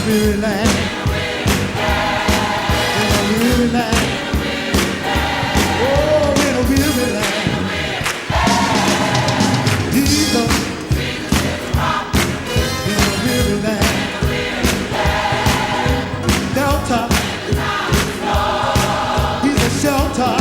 weary land. In a weary land. Oh, in a weary land. Jesus. In a weary land. Delta. He's a shelter.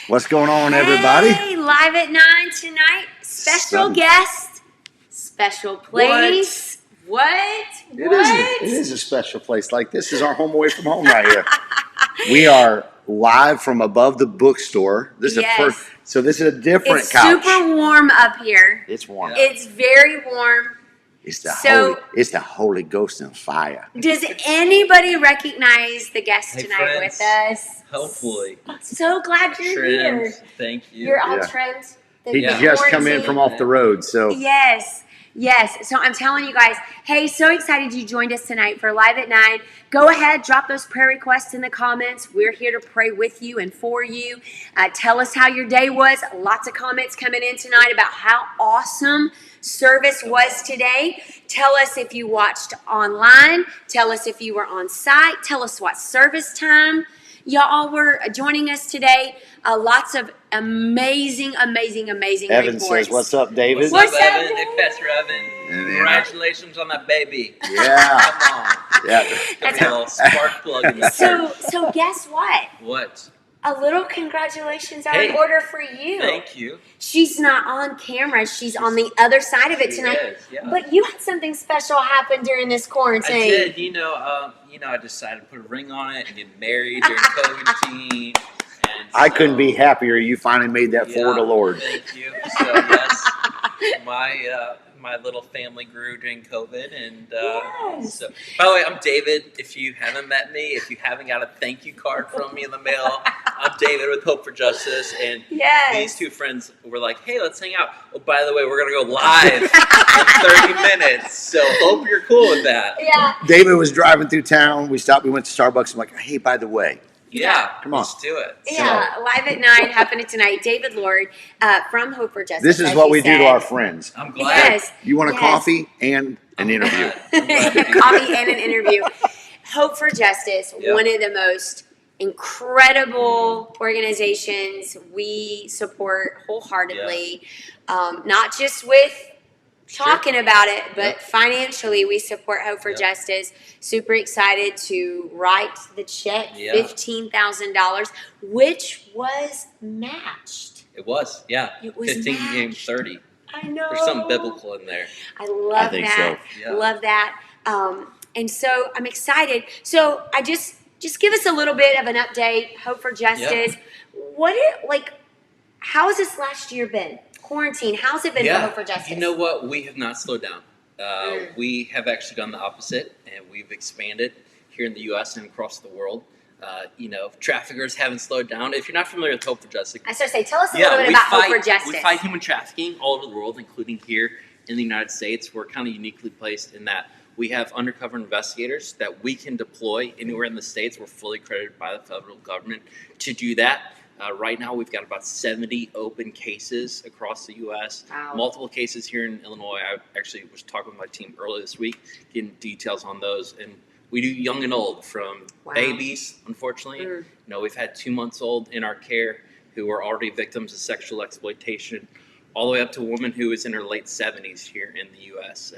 What's going on, everybody? Hey, live at 9 tonight. Special guest, special place. What? It is a special place. Like, this is our home away from home right here. We are live from above the bookstore. This is Yes. this is a different It's couch. super warm up here. It's warm. Yeah. It's very warm. It's So- the Holy Ghost and fire. Does anybody recognize the guest Hey, tonight friends. with us? Hopefully. So glad you're Trimmed. here. Thank you. You're all Yeah. trimmed. The He Yeah. just come in quarantine. from off the road, so Yes. So I'm telling you guys, hey, so excited you joined us tonight for Live at 9. Go ahead, drop those prayer requests in the comments. We're here to pray with you and for you. Tell us how your day was. Lots of comments coming in tonight about how awesome service was today. Tell us if you watched online. Tell us if you were on site. Tell us what service time y'all were joining us today. Lots of amazing Evan reports. says, "What's up, David?" What's up, up, Evan? David? Hey, Pastor Evan. And then, Congratulations on that baby. Yeah, Come on. yeah. Got a little spark plug in the So church. so guess what? What? A little congratulations are Hey, in order for you. Thank you. She's not on camera. She's on the other side of it She tonight. is, yeah. But you had something special happen during this quarantine. I did. I decided to put a ring on it and get married during COVID. And I so- couldn't be happier. You finally made that for the Lord. Thank you. So yes, my little family grew during COVID, and Yes. so. By the way, I'm David. If you haven't met me, if you haven't got a thank you card from me in the mail, I'm David with Hope for Justice, and Yes. these two friends were like, "Hey, let's hang out." Oh, by the way, we're gonna go live in 30 minutes, so hope you're cool with that. Yeah. David was driving through town. We stopped. We went to Starbucks. I'm like, "Hey, by the way, Yeah, Come on. let's do it. Yeah, Live at 9 happening tonight. David Lord from Hope for Justice. this is as what you we do said. to our friends. I'm glad. Yes. You want a Yes. coffee and an interview." I'm glad to be here. Coffee and an interview. Hope for Justice, Yep. one of the most incredible organizations we support wholeheartedly. Not just with talking about it, but Yep. financially we support Hope for Yep. Justice. Super excited to write the check, Yeah. $15,000, which was matched. It was, yeah. It was 15 matched. games 30. I know. There's something biblical in there. I love I think that. so. Yeah. Love that. And so I'm excited. So I just give us a little bit of an update. Hope for Justice. How has this last year been? Quarantine. How's it been for Hope for Justice? You know what? We have not slowed down. Mm. We have actually done the opposite, and we've expanded here in the U.S. and across the world. Traffickers haven't slowed down. If you're not familiar with Hope for Justice, I was going to say, tell us a little bit about Hope for Justice. we fight human trafficking all over the world, including here in the United States. We're kind of uniquely placed in that we have undercover investigators that we can deploy anywhere in the states. We're fully accredited by the federal government to do that. Right now, we've got about 70 open cases across the U.S., Wow. multiple cases here in Illinois. I actually was talking with my team earlier this week, getting details on those. And we do young and old, from Wow. babies, unfortunately. We've had 2 months old in our care who are already victims of sexual exploitation, all the way up to a woman who is in her late 70s here in the U.S.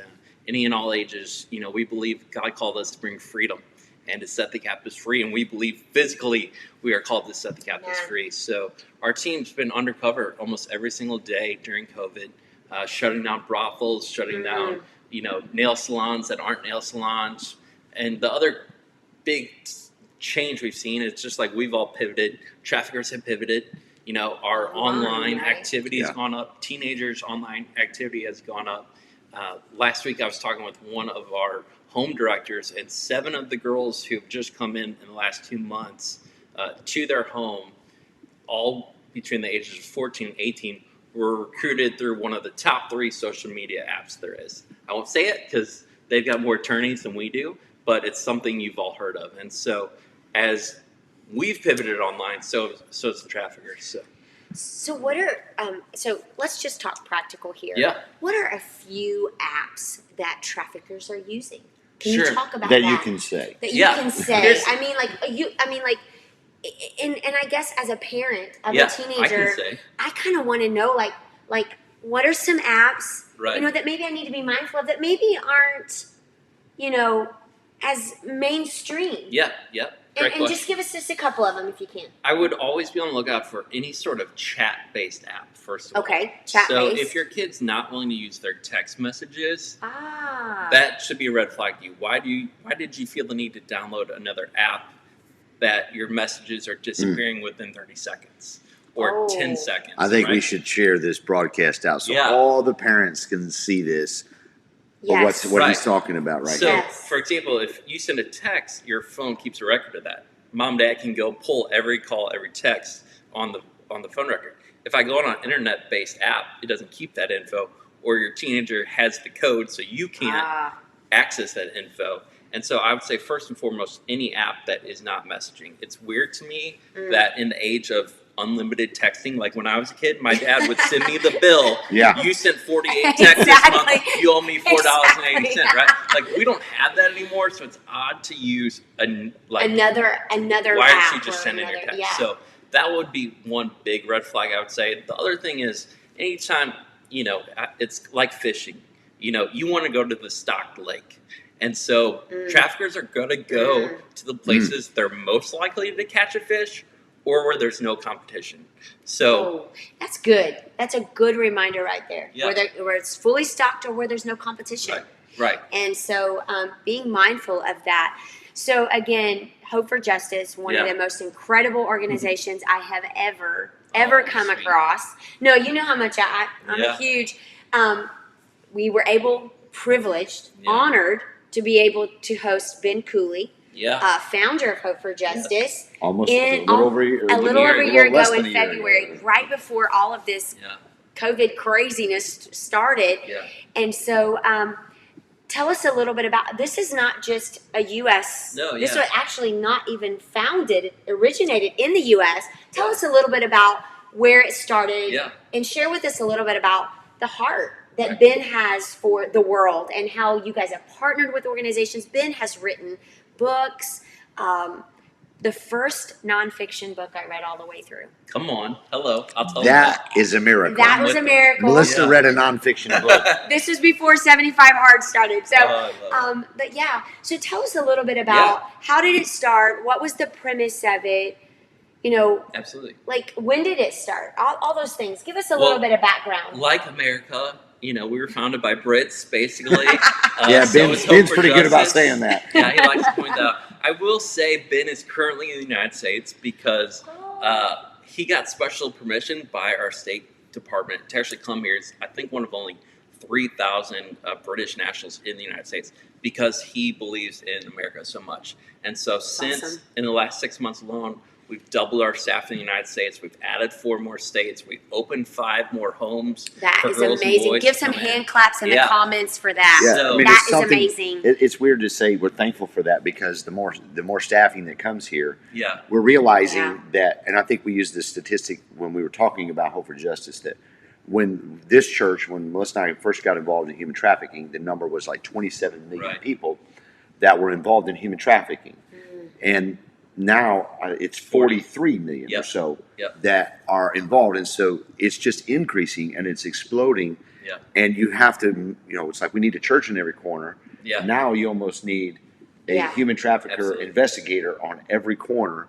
Any and all ages, we believe God called us to bring freedom and to set the captives free, and we believe physically we are called to set the captives free. So our team's been undercover almost every single day during COVID, shutting down brothels, shutting down, nail salons that aren't nail salons. And the other big change we've seen is just like we've all pivoted. Traffickers have pivoted. Our online right? activity has Yeah. gone up. Teenagers' online activity has gone up. Last week I was talking with one of our home directors, and 7 of the girls who have just come in the last 2 months to their home, all between the ages of 14 and 18, were recruited through one of the top 3 social media apps there is. I won't say it because they've got more attorneys than we do, but it's something you've all heard of. And so as we've pivoted online, so is the traffickers. So what are so let's just talk practical here. Yeah. What are a few apps that traffickers are using? Can Sure. you talk about That that? you can say. That you Yeah. can say. Here's- And I guess as a parent of Yeah, a teenager, I can say. I kind of want to know like what are some apps Right. that maybe I need to be mindful of that maybe aren't as mainstream. Yeah. Great And question. just give us just a couple of them if you can. I would always be on the lookout for any sort of chat-based app, first of all. Okay, chat-based. So if your kid's not willing to use their text messages, Ah. that should be a red flag to you. Why did you feel the need to download another app that your messages are disappearing within 30 seconds or 10 seconds. I think we right? should share this broadcast out so Yeah. all the parents can see this. Yes. What Right. he's talking about right So, now. Yes. for example, if you send a text, your phone keeps a record of that. Mom, dad can go pull every call, every text on the phone record. If I go on an internet-based app, it doesn't keep that info, or your teenager has the code, so you can't access that info. And so I would say, first and foremost, any app that is not messaging. It's weird to me that in the age of unlimited texting, like when I was a kid, my dad would send me the bill. Yeah. You sent 48 texts this month. Exactly. You owe me $4.80, Exactly. right? Like we don't have that anymore, so it's odd to use Another why app is she just or sending your another- text? Yeah. So that would be one big red flag I would say. The other thing is anytime, it's like fishing. You want to go to the stocked lake. And so traffickers are going to go to the places they're most likely to catch a fish or where there's no competition. So that's good. That's a good reminder right there. Yeah. Where it's fully stocked or where there's no competition. right. And so being mindful of that. So again, Hope for Justice, one of Yeah. the most incredible organizations I have ever come sweet. across. No, you know how much I'm Yeah. a huge. We were privileged, Yeah. honored to be able to host Ben Cooley, Yeah. founder of Hope for Justice. Almost In a little over a year. a little over a year less ago than in a year February, ago. right before all of this Yeah. COVID craziness started. Yeah. And so, tell us a little bit about this. Is not just a U.S. No, This yeah. was actually not even originated in the U.S. Tell us a little bit about where it started, Yeah. and share with us a little bit about the heart that Right. Ben has for the world and how you guys have partnered with organizations. Ben has written books. The first nonfiction book I read all the way through. Come on. Hello. I'll tell That is a miracle. That was a with them. miracle. Melissa Yeah. read a nonfiction book. This was before 75 Hard started. So, I love but yeah. So tell us a little bit about how did it start? What was the premise of it? Absolutely. Like when did it start? All those things. Give us a Well, little bit of background. Like America, we were founded by Brits, basically. Yeah, so Ben's is Hope for pretty good about Justice. saying that. Yeah, he likes to point that out. I will say Ben is currently in the United States because he got special permission by our State Department to actually come here. It's, I think, one of only 3,000 British nationals in the United States because he believes in America so much. And so since awesome. in the last 6 months alone, we've doubled our staff in the United States. We've added 4 more states. We've opened 5 more homes. That for is girls and amazing. boys Give to some come in. hand claps in the Yeah. comments for that. Yeah, So- I mean, That it's is something, amazing. It's weird to say we're thankful for that because the more staffing that comes here, Yeah. we're realizing Yeah. that, and I think we used this statistic when we were talking about Hope for Justice, that when this church, when Melissa and I first got involved in human trafficking, the number was like 27 million Right. people that were involved in human trafficking. And now it's 43 million or Yep. so Yep. that are involved. And so it's just increasing and it's exploding. Yeah. And you have to, it's like we need a church in every corner. Yeah. Now you almost need a Yeah. human trafficker Absolutely. investigator on every corner.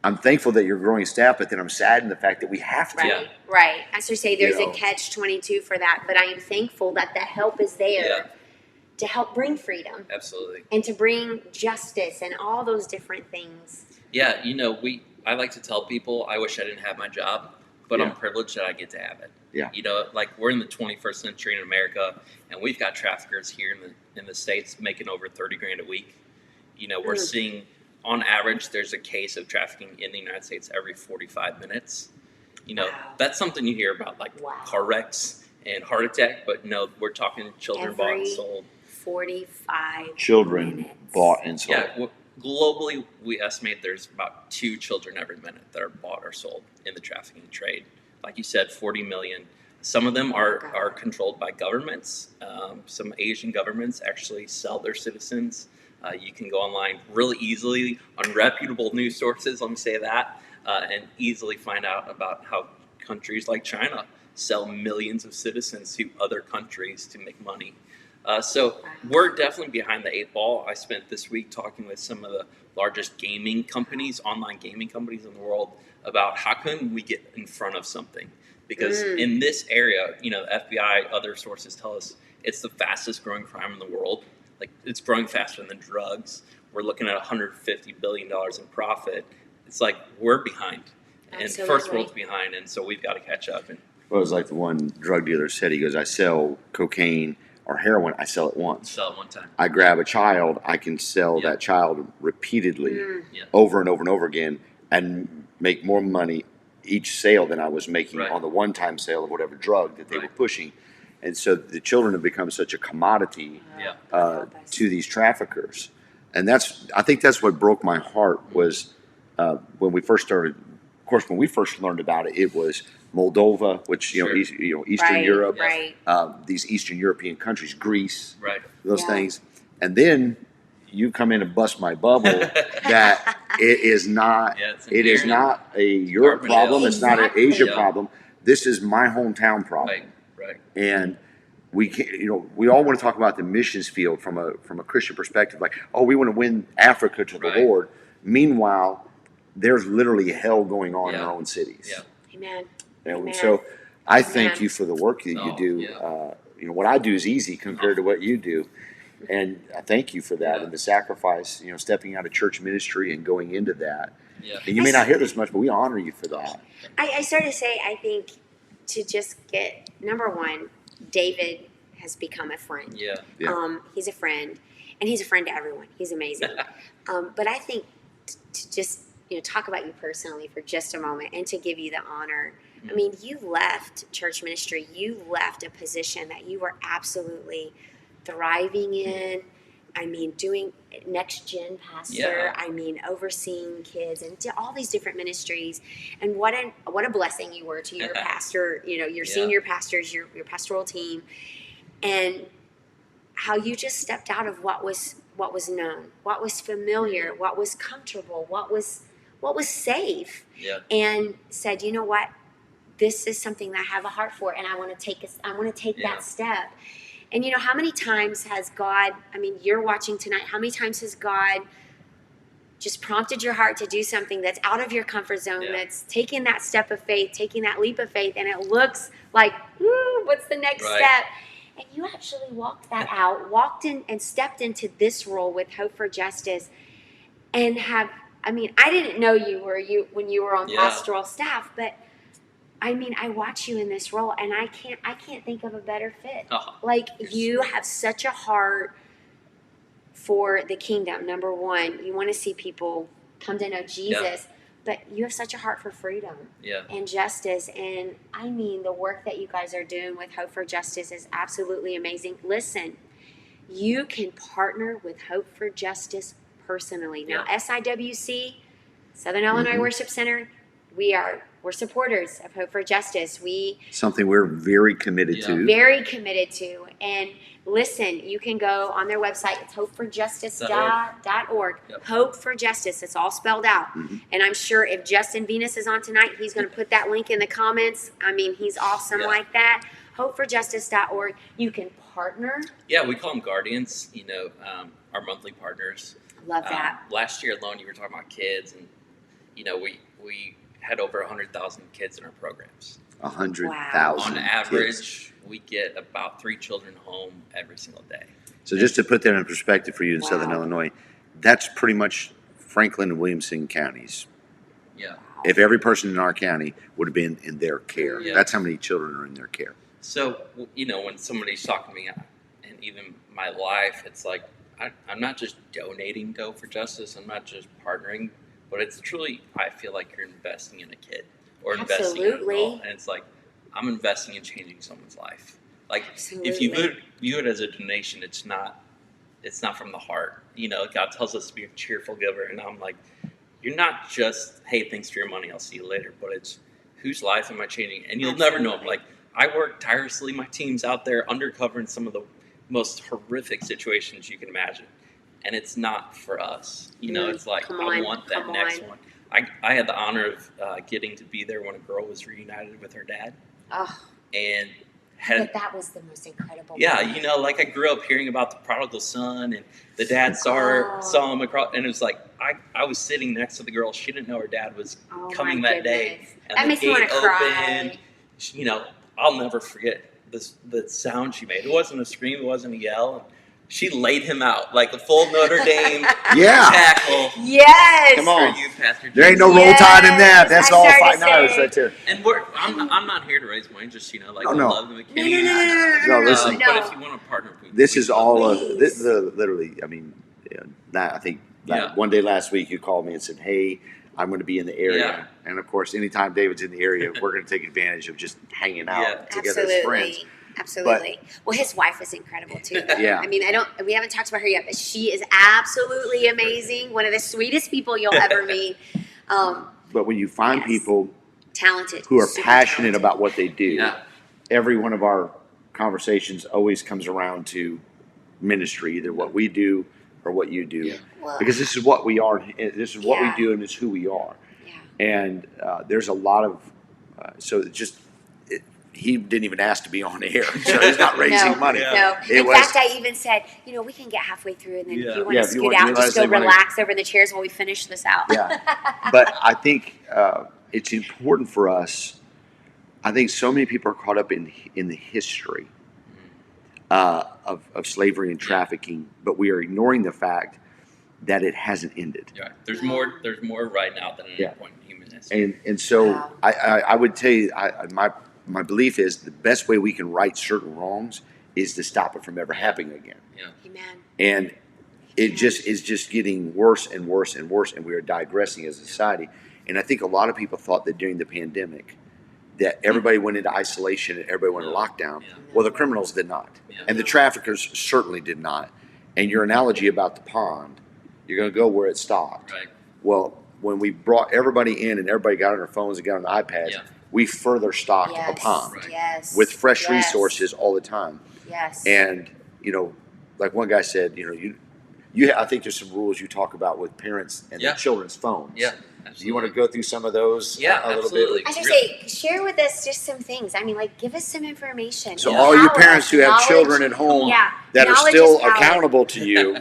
I'm thankful that you're growing staff, but then I'm saddened the fact that we have to. Right, Yeah. right. As you say, there's You know. a catch-22 for that, but I am thankful that the help is there Yeah. to help bring freedom Absolutely. and to bring justice and all those different things. Yeah, I like to tell people I wish I didn't have my job, but I'm Yeah. privileged that I get to have it. Yeah. Like we're in the 21st century in America, and we've got traffickers here in the States making over 30 grand a week. We're seeing, on average, there's a case of trafficking in the United States every 45 minutes. Wow. That's something you hear about, like Wow. car wrecks and heart attack, but no, we're talking children bought and Every- sold. 45 Children minutes. bought and sold. Yeah, globally, we estimate there's about 2 children every minute that are bought or sold in the trafficking trade. Like you said, 40 million. Some of them are controlled by governments. Some Asian governments actually sell their citizens. You can go online really easily on reputable news sources, let me say that, and easily find out about how countries like China sell millions of citizens to other countries to make money. So we're definitely behind the 8 ball. I spent this week talking with some of the largest gaming companies, online gaming companies in the world, about how can we get in front of something. Because in this area, the FBI, other sources tell us it's the fastest growing crime in the world. Like, it's growing faster than drugs. we're looking at $150 billion in profit. It's like we're behind, and Absolutely. first world's behind, and so we've got to catch up. And Well, it was like the one drug dealer said. He goes, "I sell cocaine or heroin. I sell it once. sell it one time. I grab a child. I can sell Yeah. that child repeatedly, Yeah. over and over and over again, and make more money each sale than I was making Right. on the one-time sale of whatever drug that they were Right. pushing." And so the children have become such a commodity Yeah. to these traffickers, and I think that's what broke my heart was when we first started. Of course, when we first learned about it, it was Moldova, which Sure. Eastern Right, Europe, right. these Eastern European countries, Greece, Right. those Yeah. things, and then you come in and bust my bubble that it is not. Yeah, it's It is inherent. not a Europe Carbon problem. dioxide. It's not an Exactly. Asia Yeah. problem. This is my hometown problem. Right. And we can't, we all want to talk about the missions field from a Christian perspective, like, oh, we want to win Africa to the Right. Lord. Meanwhile, there's literally hell going on in Yeah. our own cities. Yeah. Amen. And Amen. so I thank Amen. you for the work that you Oh, do. yeah. What I do is easy compared to what you do. And I thank you for that Yeah. and the sacrifice, stepping out of church ministry and going into that. Yeah. And you may not hear this much, but we honor you for that. I started to say, I think to just get, number one, David has become a friend. Yeah. Yeah. He's a friend, and he's a friend to everyone. He's amazing. But I think to just talk about you personally for just a moment and to give you the honor. I mean, you left church ministry. You left a position that you were absolutely thriving in. I mean, doing next gen pastor. Yeah. I mean, overseeing kids and all these different ministries. And what a blessing you were to your pastor. Your Yeah. senior pastors, your pastoral team, and how you just stepped out of what was known, what was familiar, what was comfortable, what was safe, Yeah. and said, you know what, this is something that I have a heart for, and I want to take Yeah. that step. And how many times has God? I mean, you're watching tonight. How many times has God just prompted your heart to do something that's out of your comfort zone? Yeah. That's taking that step of faith, taking that leap of faith, and it looks like, woo, what's the next Right. step? And you actually walked that out, walked in and stepped into this role with Hope for Justice, and I didn't know when you were on Yeah. pastoral staff, but I mean, I watch you in this role, and I can't think of a better fit. Oh, Like, you're you sweet. have such a heart for the kingdom. Number one, you want to see people come to know Jesus, but you have such a heart for freedom Yeah. and justice. And I mean, the work that you guys are doing with Hope for Justice is absolutely amazing. Listen, you can partner with Hope for Justice personally. Now, Yeah. SIWC, Southern Illinois Mhm. Worship Center, we're supporters of Hope for Justice. We Something we're very committed Yeah. to. very committed to. And listen, you can go on their website. It's hopeforjustice.org. Yep. Hope for Justice. It's all spelled out. Mhm. And I'm sure if Justin Venus is on tonight, he's going to put that link in the comments. I mean, he's awesome Yeah. like that. Hopeforjustice.org. You can partner. Yeah, we call them guardians. Our monthly partners. Love that. Last year alone, you were talking about kids, and we had over 100,000 kids in our programs. 100,000 On average, we get about 3 children home every single day. So just to put that in perspective for you in Southern Wow. Illinois, that's pretty much Franklin and Williamson counties. Yeah. If every person in our county would have been in their care, Yeah. that's how many children are in their care. So, when somebody's talking to me, and even my life, it's like, I'm not just donating to Hope for Justice, I'm not just partnering, but it's truly, I feel like you're investing in a kid or investing in an Absolutely. adult. And it's like, I'm investing in changing someone's life. Like, Absolutely. if you view it as a donation, it's not from the heart. God tells us to be a cheerful giver, and I'm like, you're not just, hey, thanks for your money, I'll see you later, but it's, whose life am I changing? And you'll never know. Absolutely. Like, I work tirelessly, my team's out there undercover in some of the most horrific situations you can imagine, and it's not for us. It's like, Come I on, want that come next on. one. I had the honor of getting to be there when a girl was reunited with her dad, Oh, and but that was the most incredible. yeah, moment. like I grew up hearing about the prodigal son, and the dad saw him across, and it was like I was sitting next to the girl. She didn't know her dad was Oh, coming my that day, goodness. and That the makes me want gate to cry. opened. I'll never forget the sound she made. It wasn't a scream, it wasn't a yell. She laid him out like a full Notre Dame Yeah. tackle. Yes. Come on. For you, Pastor There ain't James. no roll tide in that. Yes, That's I all started fighting to Irish say- right there. And I'm not here to raise money. Just like No, I no. love the No, McKinnies. No, listen. But if you want to partner, This is all Please. literally. I mean, I think Yeah. one day last week you called me and said, "Hey, I'm going to be in the area," Yeah. and of course, anytime David's in the area, we're going to take advantage of just hanging out Yeah. together as friends. Absolutely. Well, his wife is incredible too. Though. Yeah. I mean, we haven't talked about her yet, but she is absolutely amazing. One of the sweetest people you'll ever meet. But when you find Yes. people Talented. who are super passionate talented. about what they do, Yeah. every one of our conversations always comes around to ministry, either what we do or what you do, Well, because this is what we are. This is what Yeah. we do, and it's who we are. yeah. And there's a lot of so it just he didn't even ask to be on air, so he's not raising money. Yeah. No. It In was- fact, I even said, we can get halfway through, and then Yeah. if you want Yeah, to if you scoot want- out, you let just us go say when I- relax over in the chairs while we finish this out. Yeah, but I think it's important for us. I think so many people are caught up in the history of slavery and trafficking, but we are ignoring the fact that it hasn't ended. Yeah. There's more right now than at Yeah. any point in human history. And so Wow. I would tell you, my belief is the best way we can right certain wrongs is to stop it from ever happening again. Amen. And it just is just getting worse and worse and worse, and we are digressing as a society. And I think a lot of people thought that during the pandemic that everybody went into isolation and everybody went into lockdown. Yeah. Well, the criminals did not, Yeah. and the traffickers certainly did not. And your analogy about the pond, you're going to go where it stopped. Right. Well, when we brought everybody in and everybody got on their phones and got on the iPads, Yeah. we further stocked Yes. a pond Right. Yes. with fresh Yes. resources all the time. Yes. And like one guy said, you I think there's some rules you talk about with parents and Yeah. their children's phones. Yeah. Do you want to go through some of those? Yeah, a little absolutely. bit? I just say, share with us just some things. I mean, give us some information. So Yeah. all you Empower parents us. who have Knowledge- children at home Yeah. that are Knowledge still is power. accountable to you,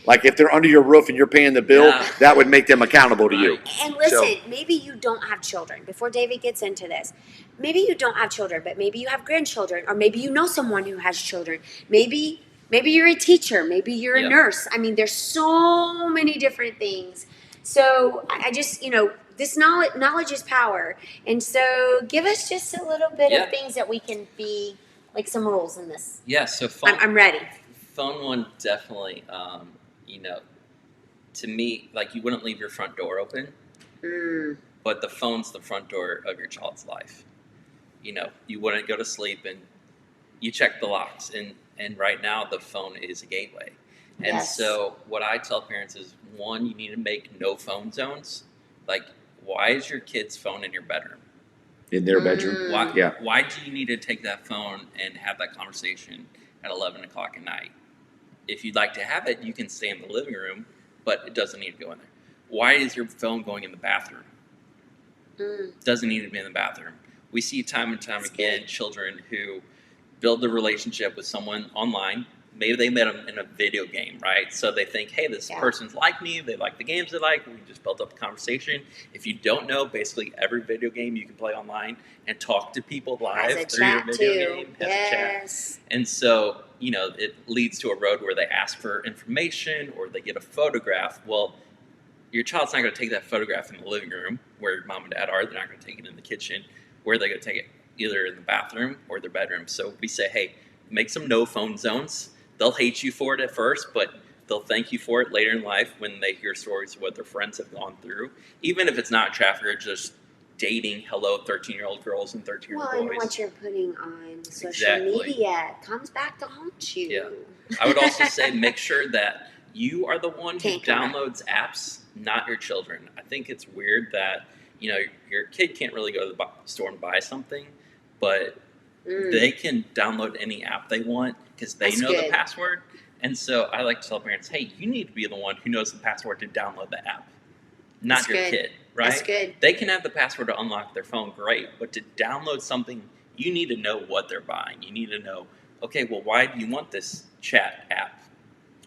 like if they're under your roof and you're paying the bill, Yeah. that would make them accountable to you. Right. And listen, So- maybe you don't have children. Before David gets into this, maybe you don't have children, but maybe you have grandchildren, or maybe you know someone who has children. Maybe you're a teacher. Maybe you're a Yeah. nurse. I mean, there's so many different things. So I just, this knowledge is power. And so give us just a little bit Yeah. of things that we can be, like some rules in this. Yeah. So phone, I'm ready. phone one definitely. To me, like you wouldn't leave your front door open, but the phone's the front door of your child's life. You wouldn't go to sleep and you check the locks, and right now the phone is a gateway. And Yes. so what I tell parents is, one, you need to make no phone zones. Like, why is your kid's phone in your bedroom? In their bedroom. Why, Yeah. why do you need to take that phone and have that conversation at 11 o'clock at night? If you'd like to have it, you can stay in the living room, but it doesn't need to go in there. Why is your phone going in the bathroom? Doesn't need to be in the bathroom. We see time and time That's again good. children who build a relationship with someone online. Maybe they met them in a video game, right? So they think, hey, this Yeah. person's like me. They like the games they like. We just built up a conversation. If you don't know, basically every video game you can play online and talk to people live Has a through your chat video too. game. Has a chat. Yes. And so, it leads to a road where they ask for information or they get a photograph. Well, your child's not going to take that photograph in the living room where your mom and dad are. They're not going to take it in the kitchen. Where are they going to take it? Either in the bathroom or their bedroom. So we say, hey, make some no phone zones. They'll hate you for it at first, but they'll thank you for it later in life when they hear stories of what their friends have gone through. Even if it's not trafficker, just dating 13-year-old girls and 13-year-old Well, and boys. what you're putting on social Exactly. media comes back to haunt you. Yeah. I would also say make sure that you are the one who Can't come back. downloads apps, not your children. I think it's weird that, your kid can't really go to the store and buy something, but they can download any app they want because they That's know good. the password. And so I like to tell parents, hey, you need to be the one who knows the password to download the app, not That's your good. kid, right? That's good. They can have the password to unlock their phone, great, but to download something, you need to know what they're buying. You need to know, okay, well, why do you want this chat app?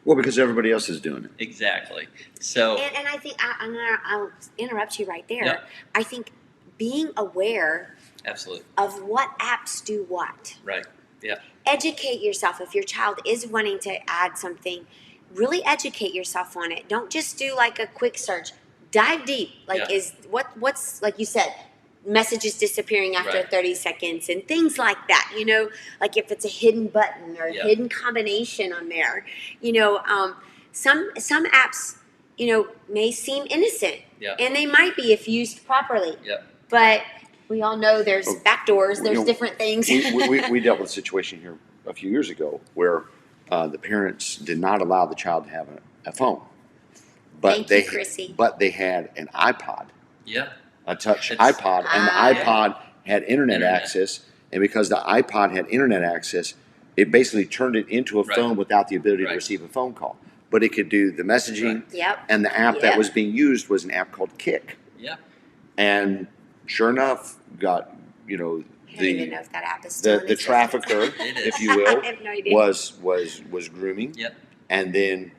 Well, because everybody else is doing it. Exactly. So, And I think I'll interrupt you right there. Yeah. I think being aware absolutely. of what apps do what. Right. Yeah. Educate yourself. If your child is wanting to add something, really educate yourself on it. Don't just do like a quick search. Dive deep. Like Yeah. is what's like you said, messages disappearing after Right. 30 seconds and things like that. Like if it's a hidden button or a Yeah. hidden combination on there. Some apps, may seem innocent. Yeah. And they might be if used properly. Yeah. But we all know there's backdoors, there's You know, different things. we dealt with a situation here a few years ago where the parents did not allow the child to have a phone, Thank you, Chrissy. but they had an iPod, Yeah. a touch It's- iPod, and the iPod had internet access, and because the iPod had internet access, it basically turned it into a Right. phone without the ability to Right. receive a phone call. But it could do the messaging, Yep. and the app that was being used was an app called Kick. Yeah. And sure enough, got I don't even know if that app is still in the existence. trafficker, It is. if you will, I have no idea. was grooming. Yep. And then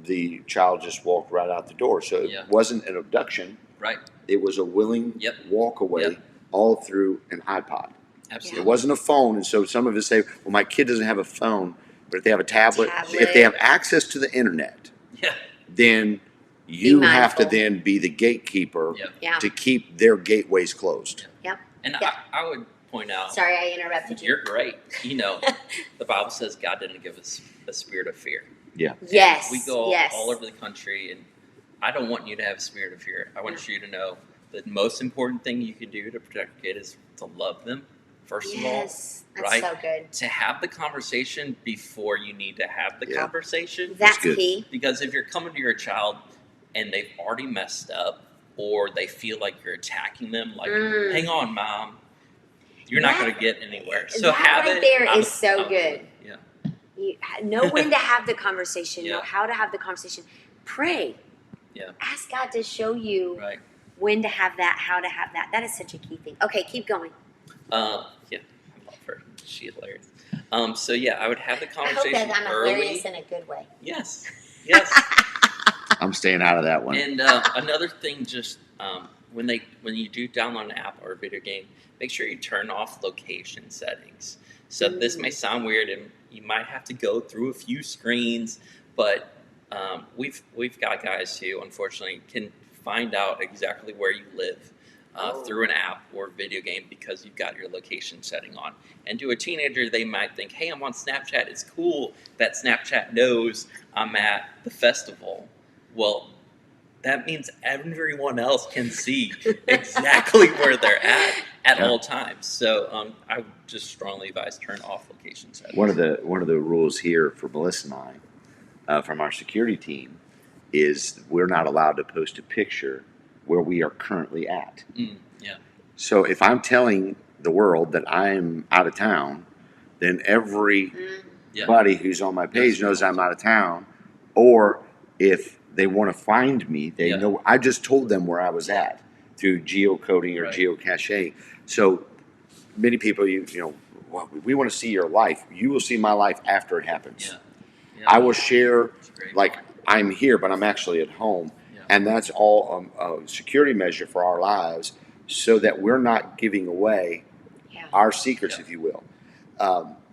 the child just walked right out the door. So it Yeah. wasn't an abduction. Right. It was a willing Yep. walk away, Yep. all through an iPod. Absolutely. It wasn't a phone. And so some of us say, well, my kid doesn't have a phone, but if they have a tablet. Tablet. If they have access to the internet, Yeah. then you have to mindful. then be the gatekeeper Yeah. Yeah. to keep their gateways closed. Yep. And Yeah. I would point out, Sorry, I interrupted you. you're great. The Bible says God didn't give us a spirit of fear. Yeah. Yes. We go yes. all over the country, and I don't want you to have a spirit of fear. I want you to know the most important thing you can do to protect your kid is to love them, first of all. Yes. That's right? so good. To have the conversation before you need to have the Yeah. conversation. That's good. key. Because if you're coming to your child and they've already messed up, or they feel like you're attacking them, like, hang on, mom, you're not That- going to get anywhere. So that have right it. there out is of- so out of- good. Yeah. You know when to have the conversation, know Yeah. how to have the conversation. Pray. Yeah. Ask God to show you Right. when to have that, how to have that. That is such a key thing. Okay, keep going. Yeah. I love her. She's hilarious. So yeah, I would have the I hope conversation that I'm early. hilarious in a good way. Yes. Yes. I'm staying out of that one. And another thing, just when you do download an app or a video game, make sure you turn off location settings. So this may sound weird, and you might have to go through a few screens, but we've got guys who unfortunately can find out exactly where you live through an app or video game because you've got your location setting on. And to a teenager, they might think, "Hey, I'm on Snapchat. It's cool that Snapchat knows I'm at the festival." Well, that means everyone else can see exactly where they're at all times. So I would just strongly advise turn off location settings. One of the rules here for Melissa and I, from our security team, is we're not allowed to post a picture where we are currently at. Yeah. So if I'm telling the world that I'm out of town, then everybody who's on my page knows I'm out of town. Or if they want to find me, they Yeah. know. I just told them where I was at through geocoding or Right. geocaching. So many people, well, we want to see your life. You will see my life after it happens. Yeah. Yeah. I will share, That's great. like, I'm here, but I'm actually at home. Yeah. And that's all a security measure for our lives so that we're not giving away Yeah. our secrets, Yeah. if you will.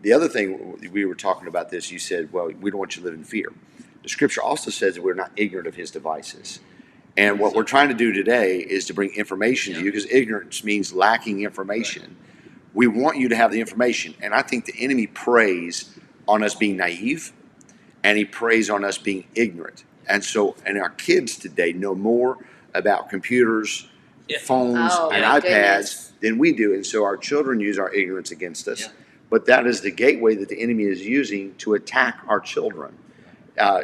The other thing, we were talking about this, you said, well, we don't want you to live in fear. The scripture also says that we're not ignorant of his devices. And what we're trying to do today is to bring information to you, because ignorance means lacking information. We want you to have the information. And I think the enemy preys on us being naive, and he preys on us being ignorant. And so, and our kids today know more about computers, Yeah. phones, Oh, and my iPads goodness. than we do. And so our children use our ignorance against us. Yeah. But that is the gateway that the enemy is using to attack our children.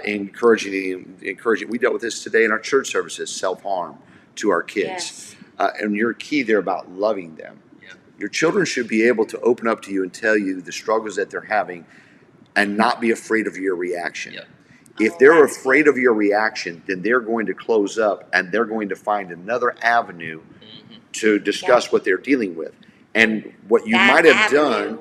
Encouraging. We dealt with this today in our church services, self-harm to our kids. Yes. And your key there about loving them. Yeah. Your children should be able to open up to you and tell you the struggles that they're having and not be afraid of your reaction. Yeah. If Oh, they're that's afraid of your reaction, then they're going to close up and they're going to find another avenue to discuss what they're dealing with. And what you That might have avenue. done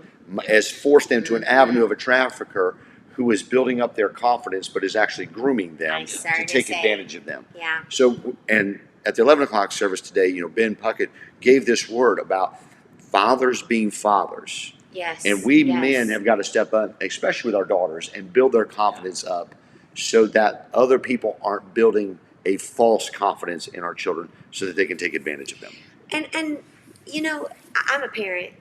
is forced them to an avenue of a trafficker who is building up their confidence but is actually grooming them I'm sorry to to take say. advantage of them. Yeah. So, and at the 11 o'clock service today, Ben Puckett gave this word about fathers being fathers. Yes. And we yes. men have got to step up, especially with our daughters, and build their confidence up so that other people aren't building a false confidence in our children so that they can take advantage of them. And you know, I'm a parent.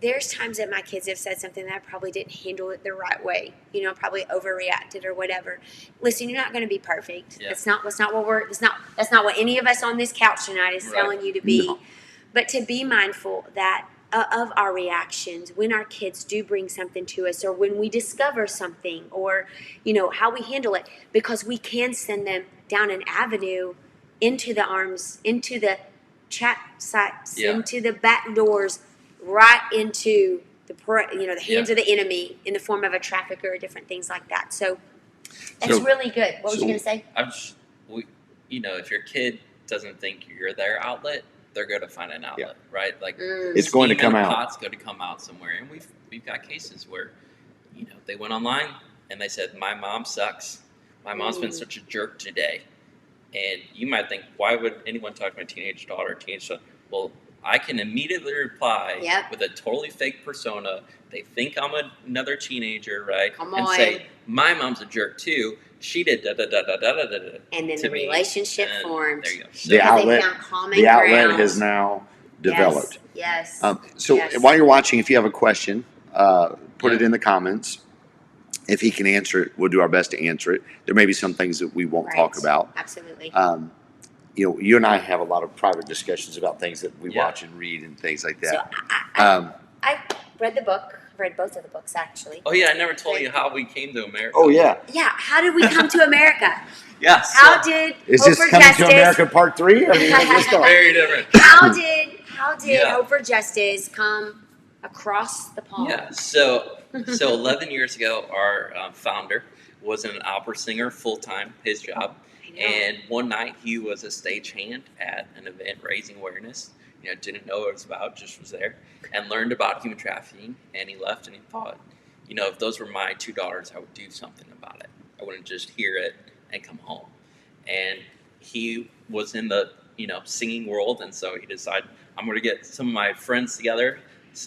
There's times that my kids have said something that I probably didn't handle it the right way. You know, probably overreacted or whatever. Listen, you're not going to be perfect. Yeah. That's not what we're. That's not what any of us on this couch tonight is Right. telling you to be. No. But to be mindful that of our reactions when our kids do bring something to us, or when we discover something, or you know how we handle it, because we can send them down an avenue into the arms, into the chat sites, Yeah. into the back doors, right into the hands of the enemy in the form of a trafficker or different things like that. So that's So- really good. What was you going to say? If your kid doesn't think you're their outlet, they're going to find an outlet, right? Like It's going to steam in come a out. pot's going to come out somewhere, and we've got cases where, they went online and they said, "My mom sucks. My mom's been such a jerk today," and you might think, "Why would anyone talk to my teenage daughter, teenage son?" Well, I can immediately reply Yep. with a totally fake persona. They think I'm another teenager, right? Come and on. say, "My mom's a jerk too. She did da da da da da da da da." And then to the me, relationship and formed. There you go. So, The Because outlet- they found common The outlet ground. has now developed. Yes. So Yes. while you're watching, if you have a question, put it Yeah. in the comments. If he can answer it, we'll do our best to answer it. There may be some things that we won't Right. talk about. Absolutely. You and I have a lot of private discussions about things that we Yeah. watch and read and things like So that. I read the book. Read both of the books actually. oh yeah, I never told you how we came to America. Oh yeah, Yeah. How did we come to America? Yeah. So, How did is Hope this for coming Justice? to America Part 3? I mean, what's going on? very different. How did Yeah. Hope for Justice come across the pond? Yeah. So 11 years ago, our founder was an opera singer full time, his job. I know. And one night he was a stagehand at an event raising awareness. Didn't know what it was about, just was there and learned about human trafficking. And he left and he thought, if those were my two daughters, I would do something about it. I wouldn't just hear it and come home. And he was in the, singing world. And so he decided, I'm going to get some of my friends together,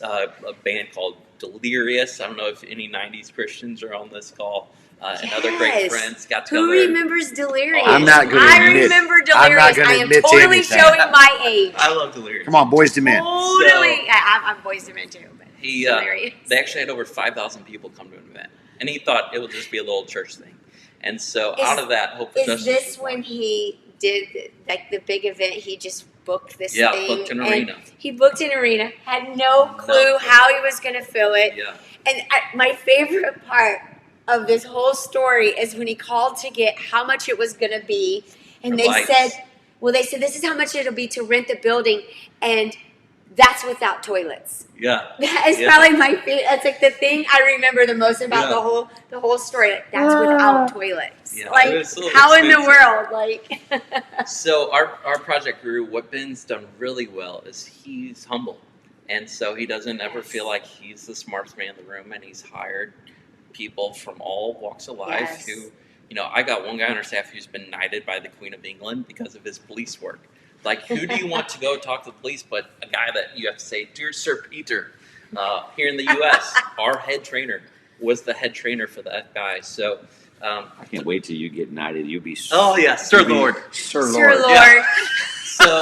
a band called Delirious. I don't know if any 90s Christians are on this call. And other great Yes. friends got together. Who remembers Delirious? I'm not gonna I admit- remember I'm not Delirious. gonna I am admit to totally anything. showing my age. I love Delirious. Come on, boys to men. Totally. I'm Boys to Men too. But Delirious. They actually had over 5,000 people come to an event. And he thought it would just be a little church thing. And so out of that, Hope for Is Justice this was when born. he did like the big event? He just booked this Yeah, thing. booked an and arena. He booked an arena. Had no clue clue. how he was going to fill it. Yeah. And my favorite part of this whole story is when he called to get how much it was going to be, and The they lights. said, this is how much it'll be to rent the building, and that's without toilets. Yeah. That is Yeah. probably my favorite. That's like the thing I remember the most about Yeah. the whole story. Like, that's without toilets. Yeah, Like it was a little how in the expensive. world? Like So our project grew. What Ben's done really well is he's humble. And so he doesn't ever Yes. feel like he's the smartest man in the room, and he's hired people from all walks of life Yes. who, I got one guy on our staff who's been knighted by the Queen of England because of his police work. Like, who do you want to go talk to the police but a guy that you have to say, "Dear Sir Peter," here in the U.S., our head trainer was the head trainer for that guy. So, I can't wait till you get knighted. You'll be oh yeah, Sir you'll be Lord. Sir Sir Lord. Lord. Yeah. So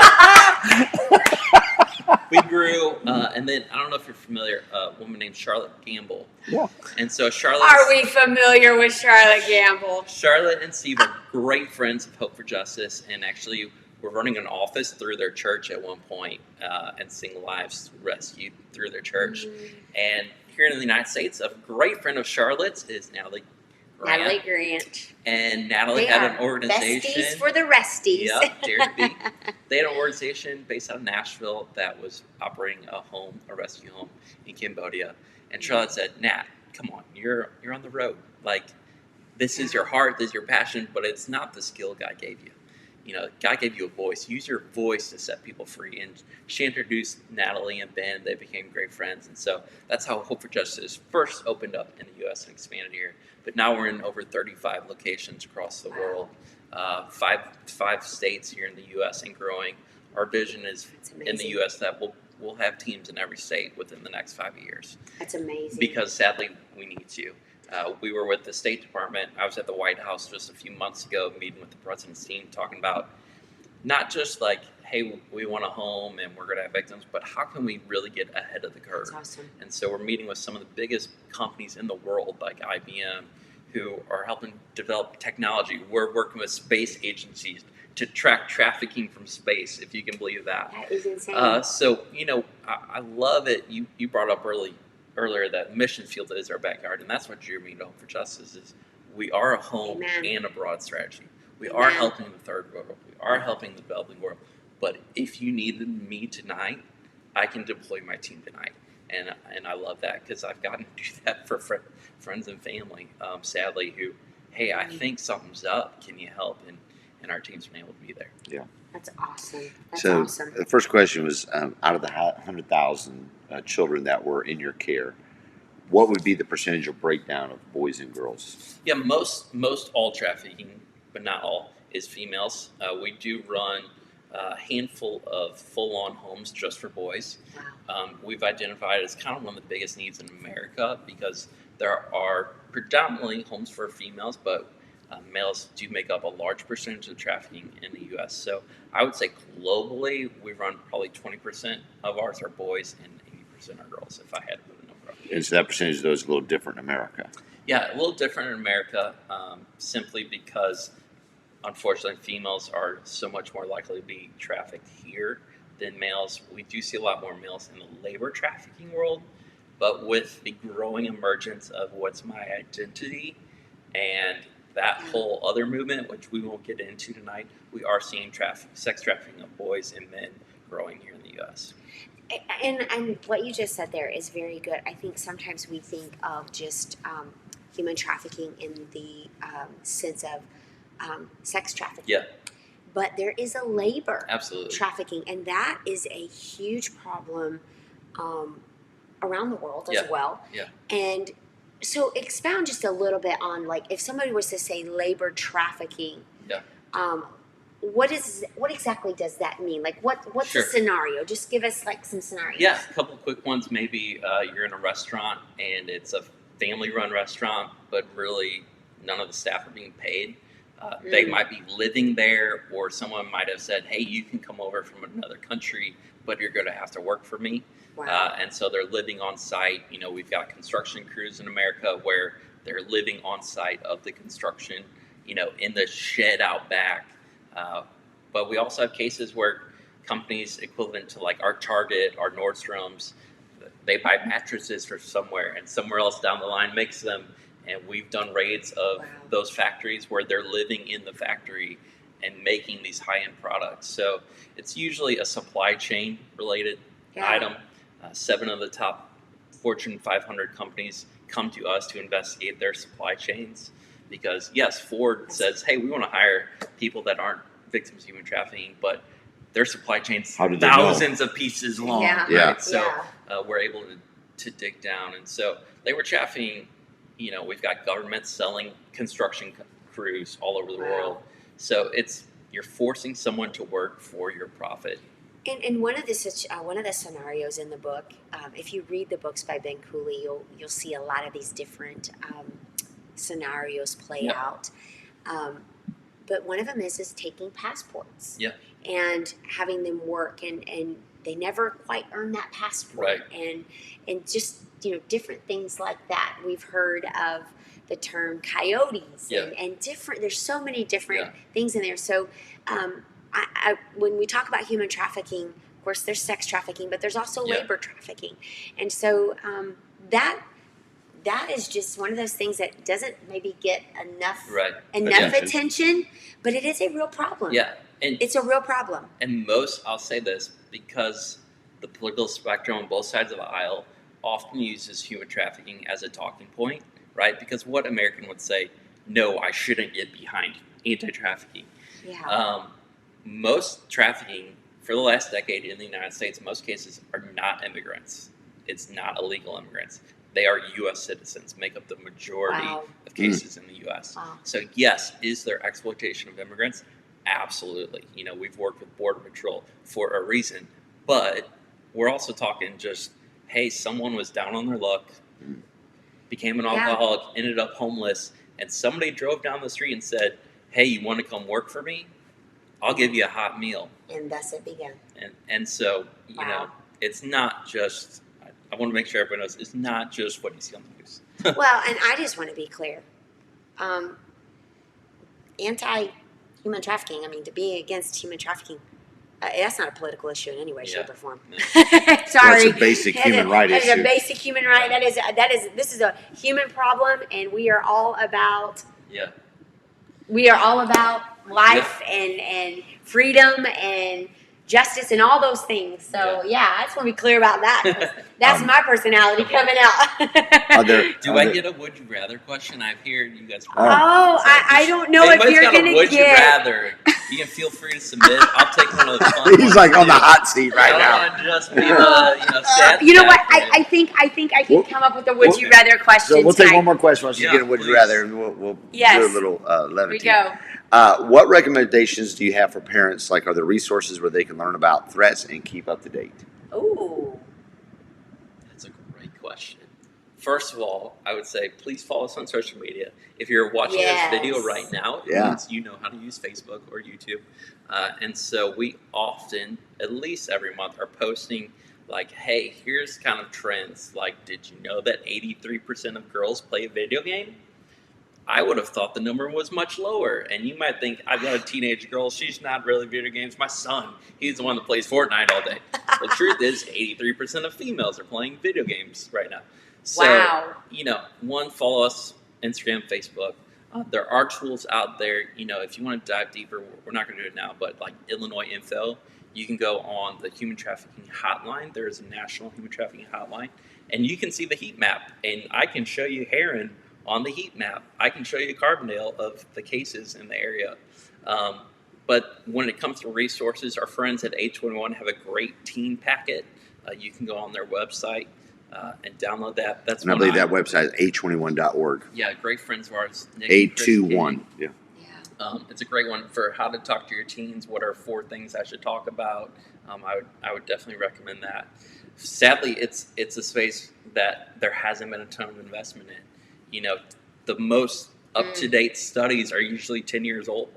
we grew, and then I don't know if you're familiar, a woman named Charlotte Gamble. Yeah. And so Charlotte Are we familiar with Charlotte Gamble? and Steve are great friends of Hope for Justice, and actually were running an office through their church at one point, and seeing lives rescued through their church. And here in the United States, a great friend of Charlotte's is Natalie Grant. Natalie Grant. And Natalie They had are an organization. besties for the resties. Yep, Dare to Be. They had an organization based out of Nashville that was operating a rescue home in Cambodia. And Charlotte said, "Nat, come on, you're on the road. Like, this is your heart, this is your passion, but it's not the skill God gave you. God gave you a voice. Use your voice to set people free." And she introduced Natalie and Ben. They became great friends. And so that's how Hope for Justice first opened up in the U.S. and expanded here. But now we're in over 35 locations across the world, five states here in the U.S. and growing. Our vision is That's in the amazing. U.S. that we'll we'll have teams in every state within the next 5 years. That's amazing. Because sadly, we need to. We were with the State Department. I was at the White House just a few months ago, meeting with the president's team, talking about not just like, hey, we want a home and we're going to have victims, but how can we really get ahead of the curve? That's awesome. And so we're meeting with some of the biggest companies in the world, like IBM, who are helping develop technology. We're working with space agencies to track trafficking from space, if you can believe that. That is insane. So, I love it. You brought up earlier that mission field is our backyard, and that's what drew me to Home for Justice is we are a home Amen. and a broad strategy. We Amen. are helping the third world. We are helping the developing world. But if you needed me tonight, I can deploy my team tonight. And I love that because I've gotten to do that for friends and family, sadly, who, hey, I think something's up. Can you help? And our team's been able to be there. Yeah. That's awesome. That's So awesome. the first question was, out of the 100,000 children that were in your care, what would be the percentage of breakdown of boys and girls? Yeah, most all trafficking, but not all, is females. We do run a handful of full-on homes just for boys. Wow. We've identified it as kind of one of the biggest needs in America because there are predominantly homes for females, but males do make up a large percentage of trafficking in the U.S. So I would say globally, we run probably 20% of ours are boys and 80% are girls, if I had to put a number up. And so that percentage of those is a little different in America. Yeah, a little different in America, simply because, unfortunately, females are so much more likely to be trafficked here than males. We do see a lot more males in the labor trafficking world, but with the growing emergence of what's my identity and that whole other movement, which we won't get into tonight, we are seeing sex trafficking of boys and men growing here in the U.S. And what you just said there is very good. I think sometimes we think of just human trafficking in the sense of sex trafficking. Yeah, But there is a labor absolutely. trafficking, and that is a huge problem around the world as Yeah. well. Yeah. And so expound just a little bit on, like, if somebody was to say labor trafficking, Yeah. what exactly does that mean? Like, what's Sure. the scenario? Just give us like some scenarios. Yeah, a couple quick ones. Maybe you're in a restaurant and it's a family-run restaurant, but really none of the staff are being paid. They might be living there, or someone might have said, hey, you can come over from another country, but you're going to have to work for me. Wow. And so they're living on site. We've got construction crews in America where they're living on site of the construction, in the shed out back. But we also have cases where companies equivalent to like our Target, our Nordstrom's, they buy mattresses from somewhere and somewhere else down the line makes them. And we've done raids of Wow. those factories where they're living in the factory and making these high-end products. So it's usually a supply chain related item. 7 of the top Fortune 500 companies come to us to investigate their supply chains because, yes, Ford says, hey, we want to hire people that aren't victims of human trafficking, but their supply chain's How do they know? thousands of pieces long. Yeah. Right? Yeah. So we're able to dig down. And so labor trafficking, we've got governments selling construction crews all over the Wow. world. So you're forcing someone to work for your profit. And one of the scenarios in the book, if you read the books by Ben Cooley, you'll see a lot of these different scenarios play out. But one of them is taking passports. Yeah. And having them work, and they never quite earn that passport. Right. And just different things like that. We've heard of the term coyotes and different. There's so many different things in there. So. When we talk about human trafficking, of course, there's sex trafficking, but there's also labor trafficking. And so that is just one of those things that doesn't maybe get enough attention, but it is a real problem. Yeah. And it's a real problem. And I'll say this, because the political spectrum on both sides of the aisle often uses human trafficking as a talking point, right? Because what American would say, no, I shouldn't get behind anti-trafficking. Yeah. Most trafficking for the last decade in the United States, most cases are not immigrants. It's not illegal immigrants. They are U.S. citizens, make up the majority of cases in the U.S. Wow. So yes, is there exploitation of immigrants? Absolutely. We've worked with Border Patrol for a reason, but we're also talking just, hey, someone was down on their luck, became an Yeah. alcoholic, ended up homeless, and somebody drove down the street and said, hey, you want to come work for me? I'll give you a hot meal. And thus it began. And so, you Wow. know, it's not just, I want to make sure everyone knows, it's not just what you see on the news. Well, and I just want to be clear. Anti-human trafficking, I mean, to be against human trafficking, that's not a political issue in any way, shape, or form. No. Sorry. Well, it's a basic human right That is issue. a basic human right. This is a human problem, and we are all about Yeah. life and freedom and justice and all those things. So yeah, I just want to be clear about that. That's my personality coming out. Do I get a would you rather question? I've heard you guys. I don't know if you're got a gonna would you get. rather. You can feel free to submit. I'll take one of those fun He's ones, like on the too. hot seat right I now. don't want to just be the sad You know what? guy for it. I think I can Well, come up with a would you rather question. So we'll take tonight. one more question once you Yeah, get a would you please. rather, and we'll Yes. do a little Here we levity. go. What recommendations do you have for parents? Like, are there resources where they can learn about threats and keep up to date? Ooh. That's a great question. First of all, I would say please follow us on social media. If you're watching Yes. this video right now, it Yeah. means you know how to use Facebook or YouTube. And so we often, at least every month, are posting like, hey, here's kind of trends. Like, did you know that 83% of girls play a video game? I would have thought the number was much lower. And you might think, I've got a teenage girl, she's not really video games. My son, he's the one that plays Fortnite all day. The truth is, 83% of females are playing video games right now. So, Wow. you know, one, follow us, Instagram, Facebook. There are tools out there, you know, if you want to dive deeper, we're not going to do it now, but like Illinois Info, you can go on the human trafficking hotline. There is a national human trafficking hotline, and you can see the heat map, and I can show you Heron on the heat map. I can show you Carbondale of the cases in the area. But when it comes to resources, our friends at A21 have a great teen packet. You can go on their website and download that. That's And I one believe that website is a21.org. Yeah, great friends of ours. Nick and Chris A21. Yeah. Yeah. It's a great one for how to talk to your teens. What are 4 things I should talk about? I would definitely recommend that. Sadly, it's a space that there hasn't been a ton of investment in. You know, the most up-to-date studies are usually 10 years old.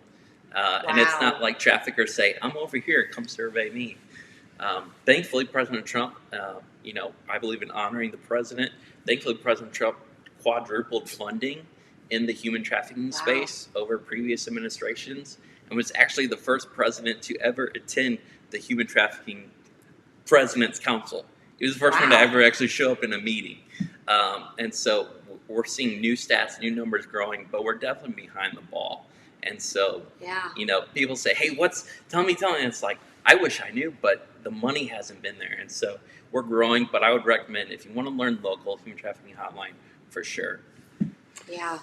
And it's not like traffickers say, I'm over here, come survey me. Thankfully, President Trump, you know, I believe in honoring the president. Thankfully, President Trump quadrupled funding in the human trafficking space over previous administrations and was actually the first president to ever attend the Human Trafficking President's Council. He was the first one to ever actually show up in a meeting. And so we're seeing new stats, new numbers growing, but we're definitely behind the ball. And so, you know, people say, hey, tell me. And it's like, I wish I knew, but the money hasn't been there. And so we're growing, but I would recommend if you want to learn local, human trafficking hotline for sure. Yeah.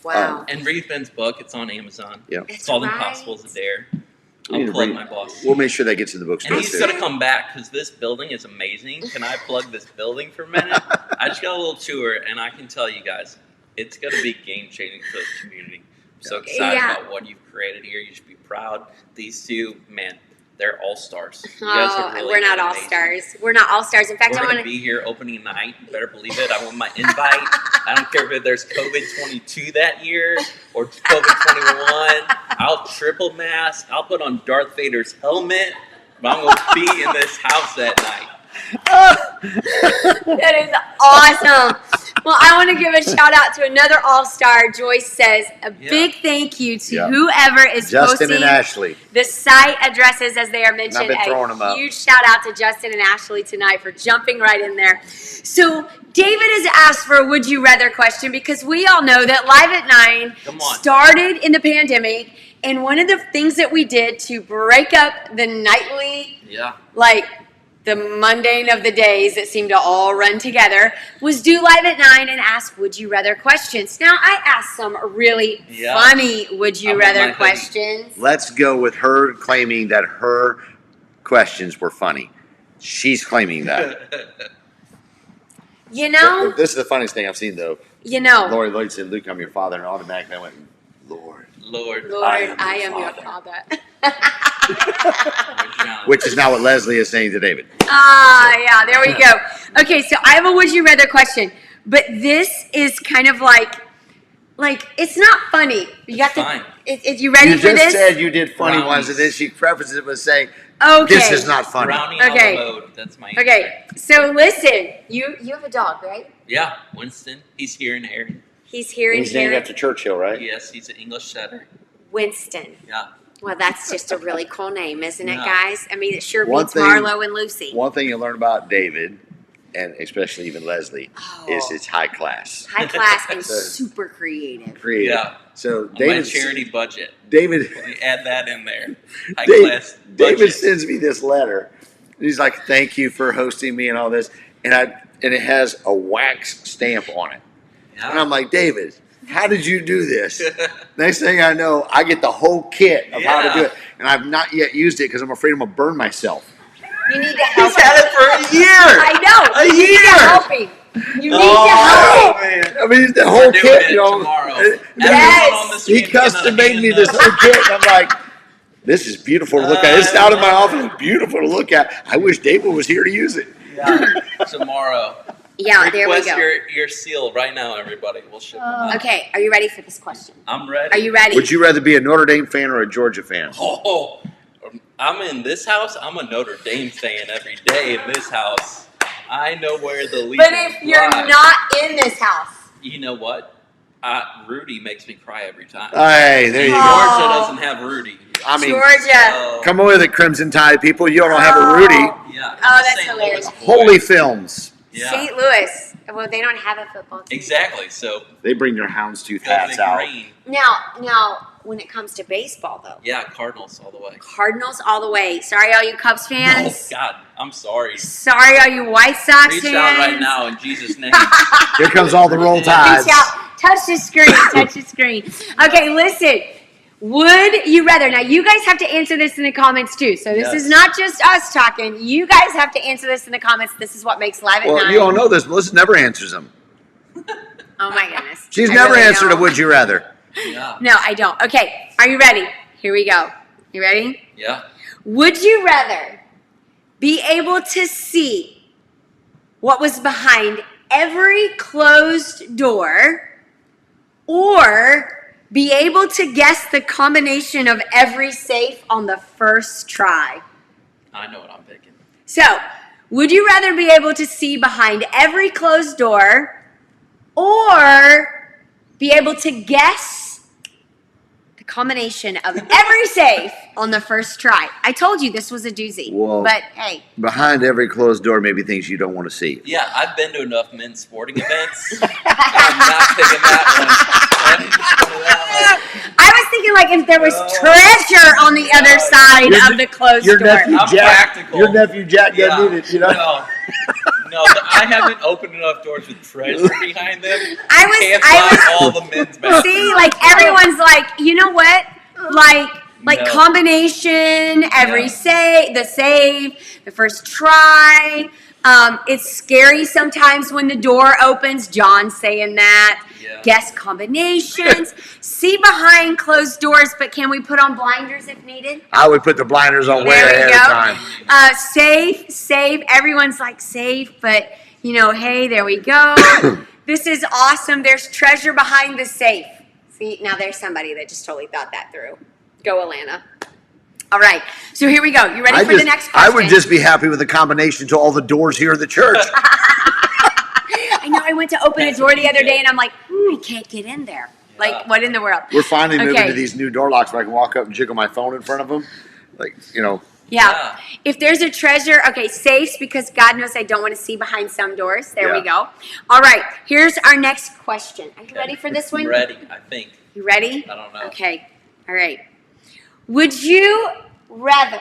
Wow. And read Ben's book. It's on Amazon. Yeah. It's called Impossible is a Dare. We need I'll to plug read- my boss. We'll make sure that gets in the And bookstore he's too. going to come back because this building is amazing. Can I plug this building for a minute? I just got a little tour, and I can tell you guys, it's going to be game-changing for the community. I'm so excited about what you've created here. You should be proud. These two, man, they're all-stars. You guys are really we're not doing all amazing. stars. We're not all stars. In fact, We're I going want to be here opening night. You better believe it. I want my invite. I don't care if there's COVID-22 that year or COVID-21. I'll triple mask. I'll put on Darth Vader's helmet. But I'm going to be in this house that night. That is awesome. Well, I want to give a shout out to another all-star. Joyce says a big thank you to whoever is Justin posting and Ashley. the site addresses as they are mentioned. I've been throwing them up. Huge shout out to Justin and Ashley tonight for jumping right in there. So David has asked for a would you rather question because we all know that Live at 9 started in the pandemic, and one of the things that we did to break up the nightly, like the mundane of the days that seem to all run together, was do Live at 9 and ask would you rather questions. Now I asked some really funny would you rather questions. Let's go with her claiming that her questions were funny. She's claiming that. You know, This is the funniest thing I've seen, though. you know, Lord said, Luke, I'm your father. And automatically I went, Lord. Lord, I am your father. would John. which is now what Leslie is saying to David. Yeah, there we go. Okay, so I have a would you rather question, but this is kind of like it's not funny. You got Fine. You ready You for just this? said you did funny Brownies. ones, and then she prefaces it with saying, Okay. "This is not funny." Brownie Okay. a la mode. That's my answer. Okay, so listen, you have a dog, right? Yeah, Winston. He's here in Aaron. He's here in He's named here. after Churchill, right? Yes, he's an English setter. Winston. Yeah. Well, that's just a really cool name, isn't it, Yeah. guys? I mean, it sure One beats thing- Marlo and Lucy. One thing you learn about David, and especially even Leslie, is it's high class, High class and So- super creative. creative. Yeah. So On my David, charity budget. David, We add that in there. High Dave- class David budget. sends me this letter. He's like, "Thank you for hosting me and all this," and it has a wax stamp on it, and I'm like, "David, how did you do this?" Next thing I know, I get the whole kit of how to do Yeah. it, and I've not yet used it because I'm afraid I'm gonna burn myself. You need to help He's had it for a year. I know. A You need to year. help him. You need to Oh help him. man! I mean, the We're whole doing kit, it you know. tomorrow. Yes. Everyone on this He weekend custom made me and, this whole kit, and I'm like, "This is beautiful to look at. It's out of my office. It's beautiful to look at. I wish David was here to use it." Yeah, tomorrow. Yeah, there we Request go. your seal right now, everybody. We'll ship them out. Okay, are you ready for this question? I'm ready. Are you ready? Would you rather be a Notre Dame fan or a Georgia fan? Oh, I'm in this house. I'm a Notre Dame fan every day in this house. I know where the lead. But if you're not in this house, you know what? Rudy makes me cry every time. Hey, there you go. Oh. Georgia doesn't have Rudy. I mean, Georgia. So, come on with it, Crimson Tide people. You don't have a Rudy. yeah. Oh, I'm a that's St. hilarious. Louis boy. Holy Films. Yeah. St. Louis. Well, they don't have a football team. Exactly. So They bring their houndstooth go hats Big out. Green. Now, when it comes to baseball, though, Yeah, Cardinals all the way. Cardinals all the way. Sorry, all you Cubs Oh fans. God, I'm sorry. Sorry, all you White Sox Reach fans. out right now in Jesus' name. Here comes all the roll tides. Reach out. Touch the screen. Touch the screen. Okay, listen. Would you rather? Now, you guys have to answer this in the comments too. So this Yes. is not just us talking. You guys have to answer this in the comments. This is what makes Live at Well, 9. you all know this. Melissa never answers them. Oh my goodness. She's I never really answered a don't. would you rather. Yeah. No, I don't. Okay, are you ready? Here we go. You ready? Yeah. Would you rather be able to see what was behind every closed door or be able to guess the combination of every safe on the first try? I know what I'm picking. So, would you rather be able to see behind every closed door or be able to guess the combination of every safe on the first try? I told you this was a doozy. Whoa. But hey, Behind every closed door may be things you don't want to see. Yeah, I've been to enough men's sporting events. I'm not picking that I was thinking like if there was treasure on the other side Your- of the closed Your door. nephew I'm Jack. practical. Your nephew Jack one. doesn't need it. You know. No, I haven't opened enough doors with treasure behind them. I Can't was find all the men's bathrooms. see, like everyone's like, you know what? Like No. combination, every Yeah. save, the first try. It's scary sometimes when the door opens. John's saying that. Yeah. Guess combinations. See behind closed doors, but can we put on blinders if needed? I would put the blinders on way There we ahead go. of time. Safe. Everyone's like safe, but hey, there we go. This is awesome. There's treasure behind the safe. See, now there's somebody that just totally thought that through. Go, Alana. All right, so here we go. You ready for the next I question? would just be happy with the combination to all the doors here in the church. I know. I went to open a door the other day, and I'm like, I can't get in there. Like, what in the world? We're finally moving Okay. to these new door locks where I can walk up and jiggle my phone in front of them. Like, Yeah. Yeah. If there's a treasure, okay, safes, because God knows I don't want to see behind some doors. There we Yeah. go. All right, here's our next question. Are you ready for this one? I'm ready, I think. You ready? I don't know. Okay. All right. Would you rather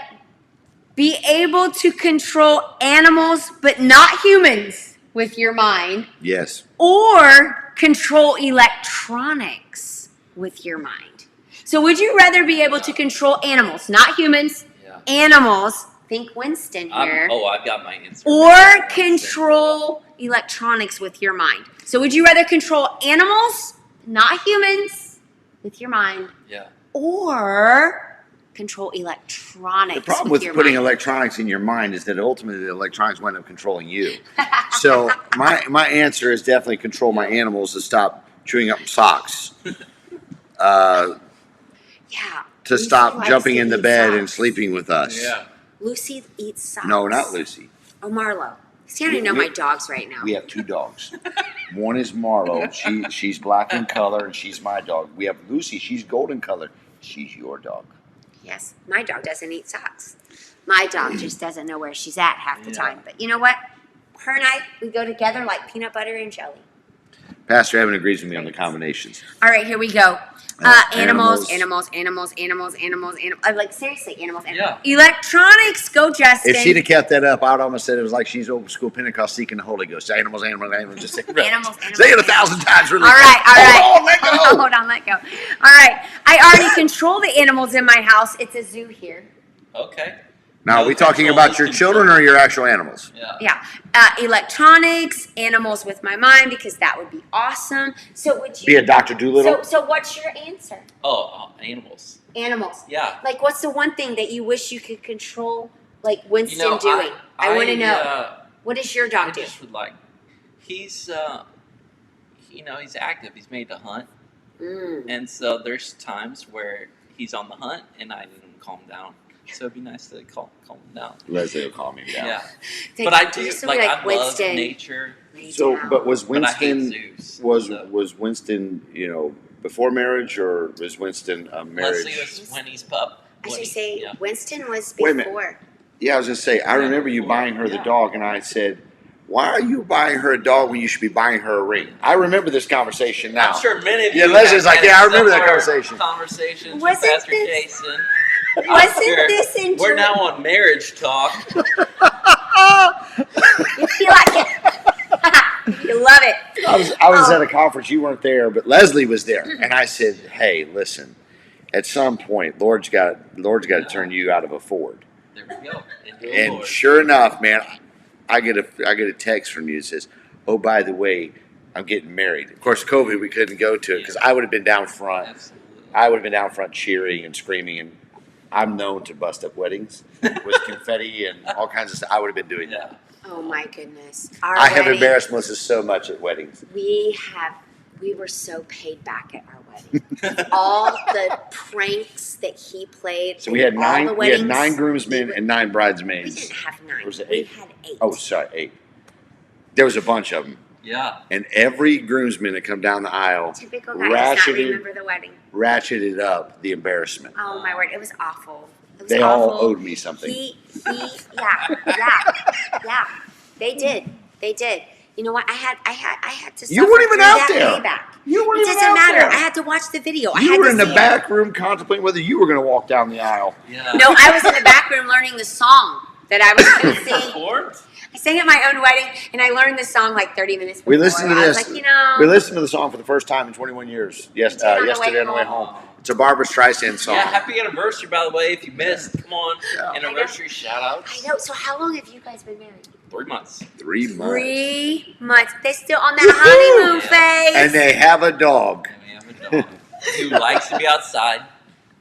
be able to control animals but not humans with your mind yes. or control electronics with your mind? So would you rather be able to control animals, not humans, Yeah. animals, think Winston here, I've got my answer. or control electronics with your mind? So would you rather control animals, not humans, with your mind, Yeah. or control electronics. The problem with with your putting mind. electronics in your mind is that ultimately the electronics wind up controlling you. So my answer is definitely control my animals to stop chewing up socks, Yeah. to Lucy stop likes jumping to in the eat bed and socks. sleeping with us. Yeah. Lucy eats socks. No, not Lucy. Oh, Marlo. See, I don't even know my dogs right now. We have two dogs. One is Marlo. She's black in color, and she's my dog. We have Lucy. She's golden color. She's your dog. Yes, my dog doesn't eat socks. My dog just doesn't know where she's at half the time. But you know what? Her and I, we go together like peanut butter and jelly. Pastor Evan agrees with me on the combinations. All right, here we go. Animals. Animals. Like, seriously, animals. Yeah. Electronics. Go, Justin. If she'd have kept that up, I'd almost said it was like she's old school Pentecost seeking the Holy Ghost. Animals. Just say, Animals. say it 1,000 times. Really All right. Hold on, let go. Hold on, let go. All right. I already control the animals in my house. It's a zoo here. Okay. Now, are we talking about your children or your actual animals? Yeah. Yeah. Electronics, animals with my mind, because that would be awesome. So would you Be a Dr. Doolittle? So what's your answer? Animals. Animals. Yeah. Like, what's the one thing that you wish you could control, like Winston doing? I want to know. What does your dog I do? just would like. He's he's active. He's made to hunt, and so there's times where he's on the hunt, and I need him to calm down. So it'd be nice to calm him down. Leslie will calm me down. Yeah, They- but I they do used to like be I love Winston. nature. Lay So, down. but was But I hate Winston zoos, was so. was Winston, before marriage, or was Winston a marriage? Leslie was when he's pup. I when should he- say yeah. Winston was Wait a minute. before. Yeah, I was just say I remember you buying her the Yeah. dog, and I said, "Why are you buying her a dog when you should be buying her a ring?" I remember this conversation now. I'm sure many of Yeah, you. Leslie's have like, had yeah, I remember that similar conversation. Conversations with Wasn't Pastor this- Jason. Wasn't Sure. this in We're now on marriage talk. You feel like it. You love it. I was at a conference. You weren't there, but Leslie was there, and I said, "Hey, listen. At some point, Lord's got to turn you out of a Ford." There we go. Into the And Lord. sure enough, man, I get a text from you that says, "Oh, by the way, I'm getting married." Of course, COVID, we couldn't go to it because I would have been down front. Absolutely. I would have been down front cheering and screaming, and I'm known to bust up weddings with confetti and all kinds of stuff. I would have been doing that. Yeah. Oh my goodness. Our I have wedding, embarrassed Melissa so much at weddings. We were so paid back at our wedding. All the pranks that he played. So we had all nine. the We had weddings, 9 groomsmen we and 9 We bridesmaids. didn't have 9. Or was it We 8? had 8. Oh, sorry, 8. There was a bunch of them, Yeah. and every groomsman that come down the aisle Typical guy does not ratcheted- remember the wedding. ratcheted up the embarrassment. Oh my word, it was awful. It was They awful. all owed me something. Yeah. They did. You know what? I had to. You suffer weren't even through out that there. Payback. You weren't It even doesn't out matter. there. I had to watch the video. I You had were to in the see it. back room contemplating whether you were going to walk down the aisle. Yeah. No, I was in the back room learning the song that I was going to sing. Performed? I sang at my own wedding, and I learned the song like 30 minutes before. We listened to I was this. like, We listened to the song for the first time in 21 years. Yes, did, on the way yesterday on the way home. home. It's a Barbara Streisand song. Yeah, happy anniversary, by the way, if you missed. Come on. Yeah. Anniversary shout outs. I know. So how long have you guys been married? 3 months. 3 months. 3 months. They're still on that honeymoon phase. And they have a dog. And we have a dog who likes to be outside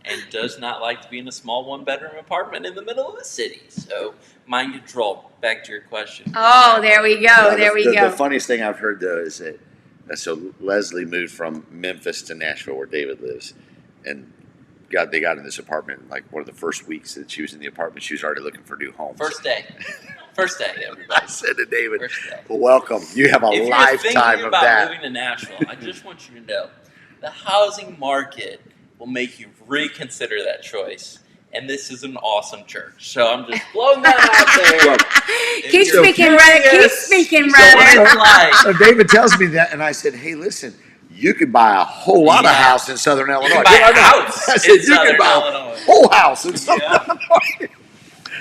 and does not like to be in a small 1-bedroom apartment in the middle of the city. So, mind control. Back to your question. Oh, there we go. There we The go. funniest thing I've heard, though, is that so Leslie moved from Memphis to Nashville, where David lives, and they got in this apartment. Like one of the first weeks that she was in the apartment, she was already looking for new homes. First day, everybody. I said to David, First day. well, "Welcome. You have a If you're lifetime thinking of about that." moving to Nashville, I just want you to know the housing market will make you reconsider that choice. And this is an awesome church. So I'm just blowing that out there. Look, If Keep you're speaking, brother. Keep curious, speaking, so what brother. it's like. So David tells me that, and I said, "Hey, listen, you could buy a whole lot of Yeah. house in Southern Illinois. You buy Did I a know? house I in said, you Southern could buy Illinois. a whole house in Southern Yeah. Illinois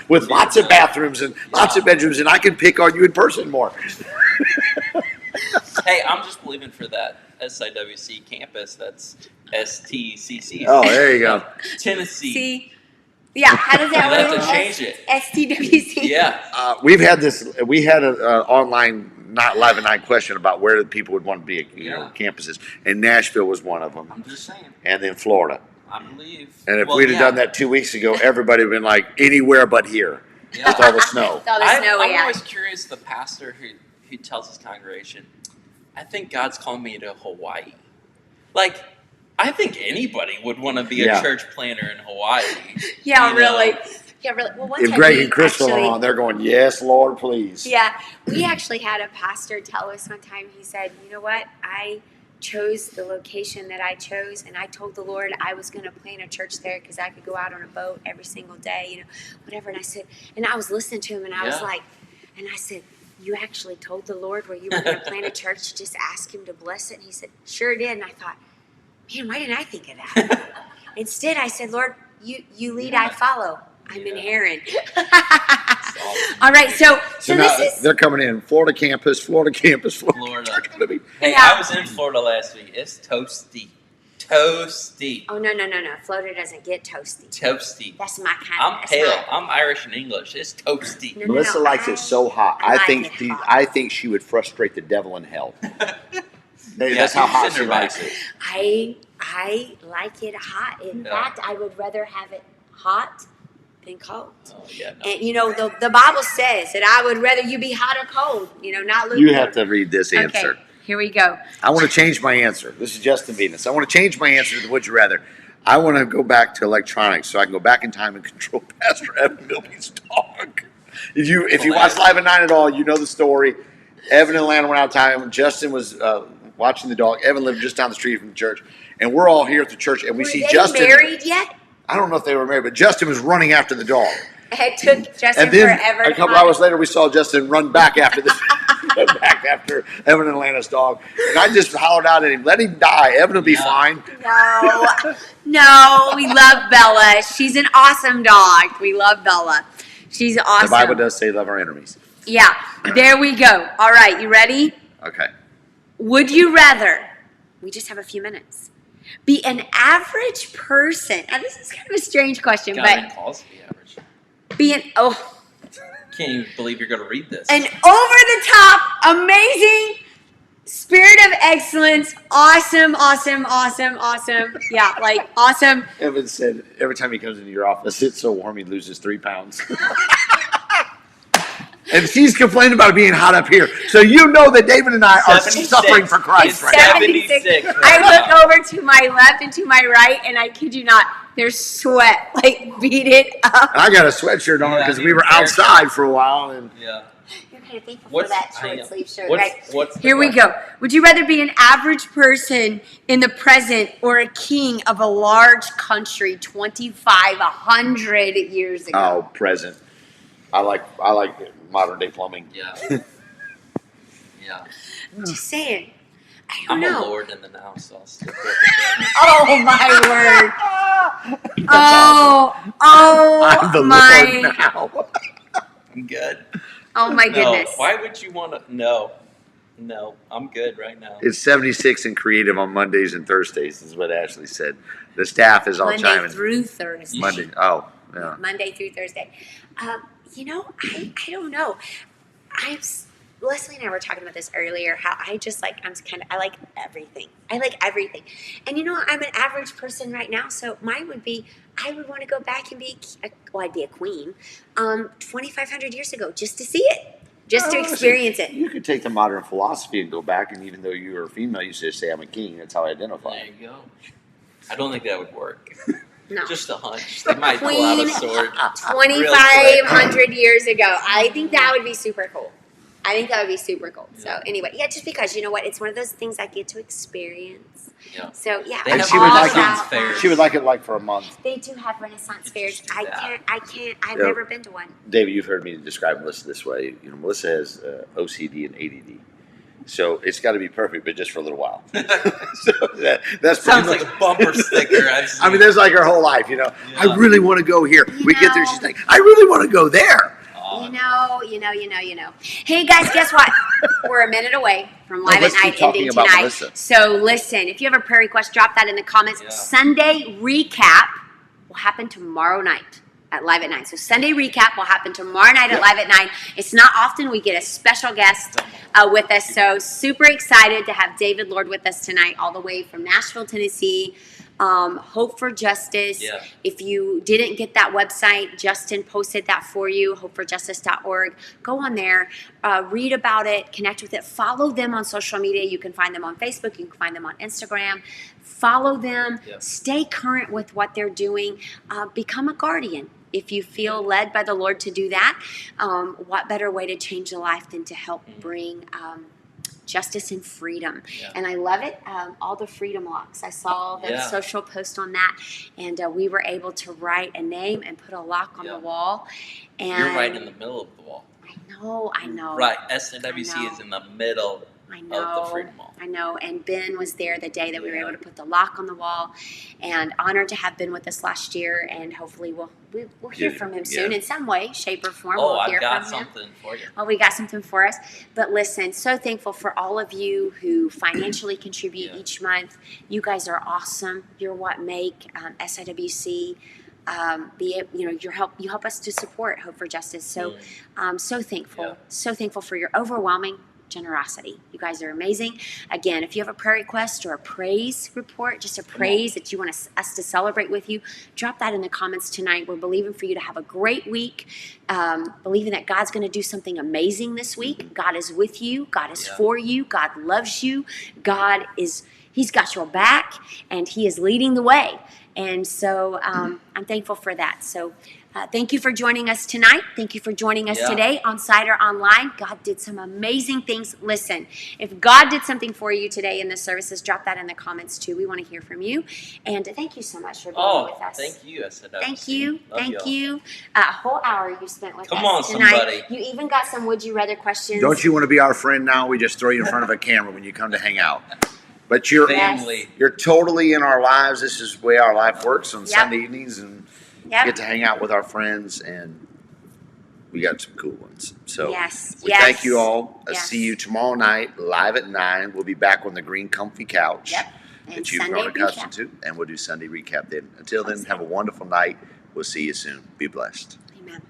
with lots of bathrooms and lots of bedrooms, and I can pick on you in person more." Hey, I'm just believing for that SIWC campus. That's STCC. Oh, there you go. Tennessee. See? Yeah, how does that You'll have work? to change it. STWC. Yeah. We had an online not live at night question about where the people would want to be, Yeah. campuses, and Nashville was one of them, I'm just saying. and then Florida. I believe. And if Well, we'd have yeah. done that 2 weeks ago, everybody would have been like, anywhere but here. Yeah. With all the snow. With all the snow, I'm yeah. always curious, the pastor who tells his congregation, I think God's calling me to Hawaii. Like, I think anybody would want to be Yeah. a church planter in Hawaii. Yeah, you know? really. Yeah, really. Well, one If time Greg we and Crystal actually, are on, they're going, yes, Lord, please. yeah, we actually had a pastor tell us one time, he said, you know what, I chose the location that I chose, and I told the Lord I was going to plant a church there because I could go out on a boat every single day, you know, whatever. And I said, and I was listening to him, and I was Yeah. like, and I said, you actually told the Lord where you were going to plant a church, just ask him to bless it? And he said, sure did. And I thought, man, why didn't I think of that? Instead, I said, Lord, you lead, I follow. I'm in Heron. Awesome. All right, so now this is. they're coming in. Florida campus. Florida. They're gonna be. Hey, Yeah. I was in Florida last week. It's toasty. Toasty. Oh no! Florida doesn't get toasty. Toasty. That's my kind. I'm that's pale. my- I'm Irish and English. It's toasty. No, Melissa likes it so hot. I I like think it she, hot. I think she would frustrate the devil in hell. That's Yeah, how hot she's she in her likes bag. it. I like it hot. In Yeah. fact, I would rather have it hot than cold. Oh yeah. No. And you know, the Bible says that I would rather you be hot or cold. You know, not lukewarm. You have to read this Okay, answer. here we go. I want to change my answer. This is Justin Venus. I want to change my answer to the would you rather. I want to go back to electronics so I can go back in time and control Pastor Evan Milby's dog. If you watch Live at 9 at all, you know the story. Evan and Lana went out of time. Justin was watching the dog. Evan lived just down the street from the church. And we're all here at the church, and we Were see they Justin. married yet? I don't know if they were married, but Justin was running after the dog. It took Justin And then forever. a to couple find hours later, we saw Justin run back after back after Evan and Lana's dog. And I just hollered out at him, let him die. Evan will be Yeah. fine. No, we love Bella. She's an awesome dog. We love Bella. She's awesome. The Bible does say love our enemies. Yeah, there we go. All right, you ready? Okay. Would you rather, we just have a few minutes, be an average person? Now, this is kind of a strange question, God but calls me average. be an, Can't even believe you're going to read this. an over-the-top, amazing, spirit of excellence, awesome. Yeah, like awesome. Evan said every time he comes into your office, it's so warm he loses 3 pounds. And she's complaining about it being hot up here. So you know that David and I are 76. suffering for Christ It's right now. 76 right I look now. over to my left and to my right, and I kid you not, there's sweat, like beat it up. I got a sweatshirt on Yeah, because we you're were fair. outside for a while. And Yeah. You're kind of thankful for What's that I know. short sleeve shirt, What's, right? what's the Here we question? go. Would you rather be an average person in the present or a king of a large country 2,500 years ago? oh, present. I like modern day plumbing. Yeah. Yeah. Just saying. I I'm don't a know. lord in the now, so I'll stick with it. Oh my word. I'm Oh the my. Lord now. I'm good. Oh my No. goodness. Why would you want to? No. No. I'm good right now. It's 76 and creative on Mondays and Thursdays, is what Ashley said. The staff is all Monday chiming. through Thursday. Monday. Oh, yeah. Monday through Thursday. You know, I don't know. Leslie and I were talking about this earlier. How I like everything. I like everything, and you know, I'm an average person right now. So mine would be, I would want to go back and be, I'd be a queen, 2,500 years ago, just to see it, just to Oh, experience it. You could take the modern philosophy and go back, and even though you were a female, you should say I'm a king. That's how I identify. There you go. I don't think that would work. No. Just a hunch. They might pull out a Queen. sword. 2,500 years ago. I think that would be super cool. So anyway, yeah, just because, you know what, it's one of those things I get to experience. Yeah. So yeah, They I'm And have she would all like about it. fairs. She would like it like for a month. They do have Renaissance fairs. I can't. I've Yeah. never been to one. David, you've heard me describe Melissa this way. You know, Melissa has OCD and ADD, so it's got to be perfect, but just for a little while. So that's Sounds pretty like a bumper sticker. I mean, that's like her whole life. You know, I Yeah. really want to go here. We get there, know- she's like, I really want to go there. You know. Hey guys, guess what? We're a minute away from Live at let's keep Night talking ending about tonight. Melissa. So listen, if you have a prayer request, drop that in the comments. Yeah. Sunday recap will happen tomorrow night at Live at 9. So Sunday recap will happen tomorrow night at Live at 9. It's not often we get a special guest with us. So super excited to have David Lord with us tonight, all the way from Nashville, Tennessee. Hope for Justice. Yeah. If you didn't get that website, Justin posted that for you, hopeforjustice.org. Go on there, read about it, connect with it, follow them on social media. You can find them on Facebook, you can find them on Instagram. Follow them, Yep. stay current with what they're doing, become a guardian. If you feel led by the Lord to do that, what better way to change a life than to help bring justice and freedom. Yeah. And I love it. All the freedom locks. I saw the social post on that, and we were able to write a name and put a lock on the wall. And You're right in the middle of the wall. I know. Right, SNWC is in the middle of the Freedom Wall. I know. And Ben was there the day that we were able to put the lock on the wall. And honored to have been with us last year. And hopefully we'll hear from him soon in some way, shape, or form. Oh, we'll hear I've got from him. something for you. Oh, we got something for us. But listen, so thankful for all of you who financially contribute each month. You guys are awesome. You're what make SIWC. You help us to support Hope for Justice. So so thankful for your overwhelming generosity. You guys are amazing. Again, if you have a prayer request or a praise report, just a praise that you want us to celebrate with you, drop that in the comments tonight. We're believing for you to have a great week, believing that God's going to do something amazing this week. God is with you. God is for you. God loves you. He's got your back, and He is leading the way. And so I'm thankful for that. So thank you for joining us tonight. Thank you for joining us today on Cider Online. God did some amazing things. Listen, if God did something for you today in the services, drop that in the comments too. We want to hear from you. And thank you so much for being with us. Thank you, SNWC. Thank you. Love Thank y'all. you. A whole hour you spent with Come us on, tonight. somebody. You even got some would you rather questions. Don't you want to be our friend now? We just throw you in front of a camera when you come to hang out. But you're Family. You're totally in our lives. This is the way our life works on Sunday evenings, and get to hang out with our friends, and we got some cool ones. So we thank you all. I'll see you tomorrow night live at 9. We'll be back on the green comfy couch that you've grown accustomed to, and we'll do Sunday recap then. Until then, have a wonderful night. We'll see you soon. Be blessed. Amen.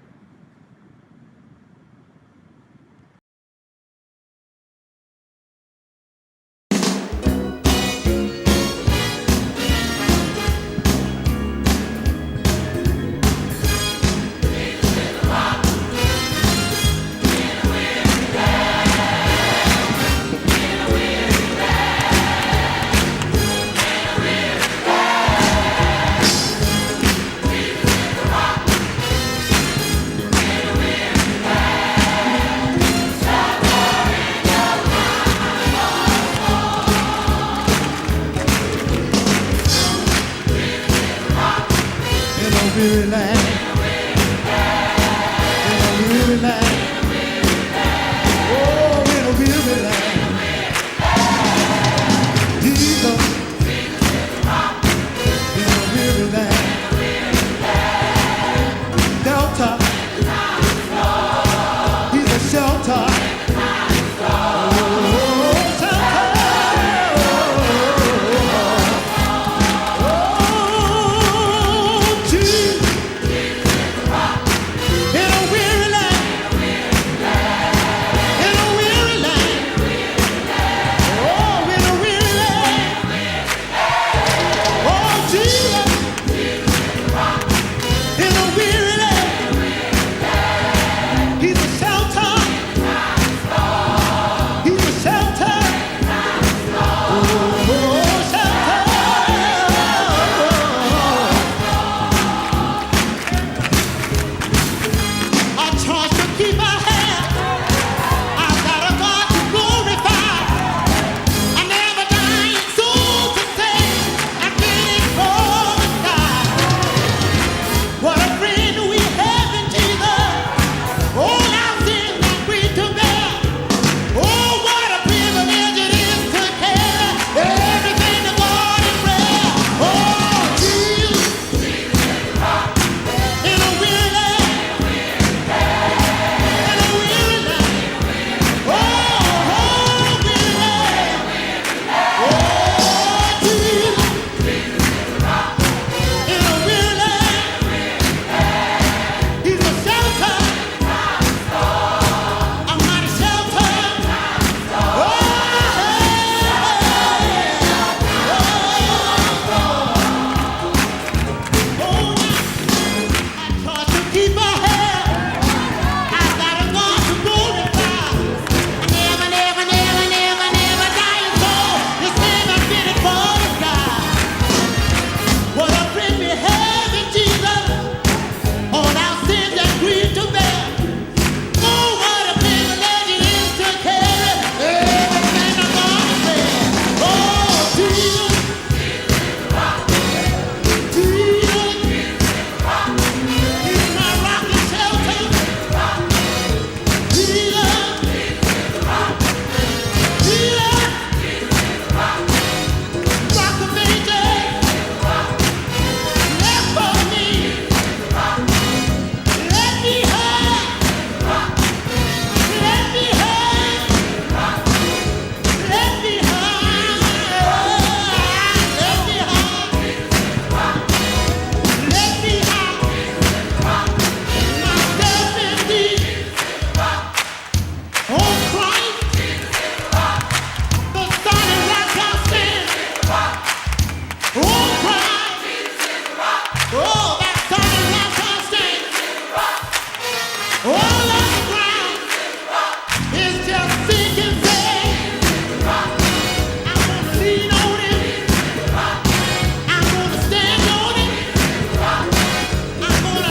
in a weary land.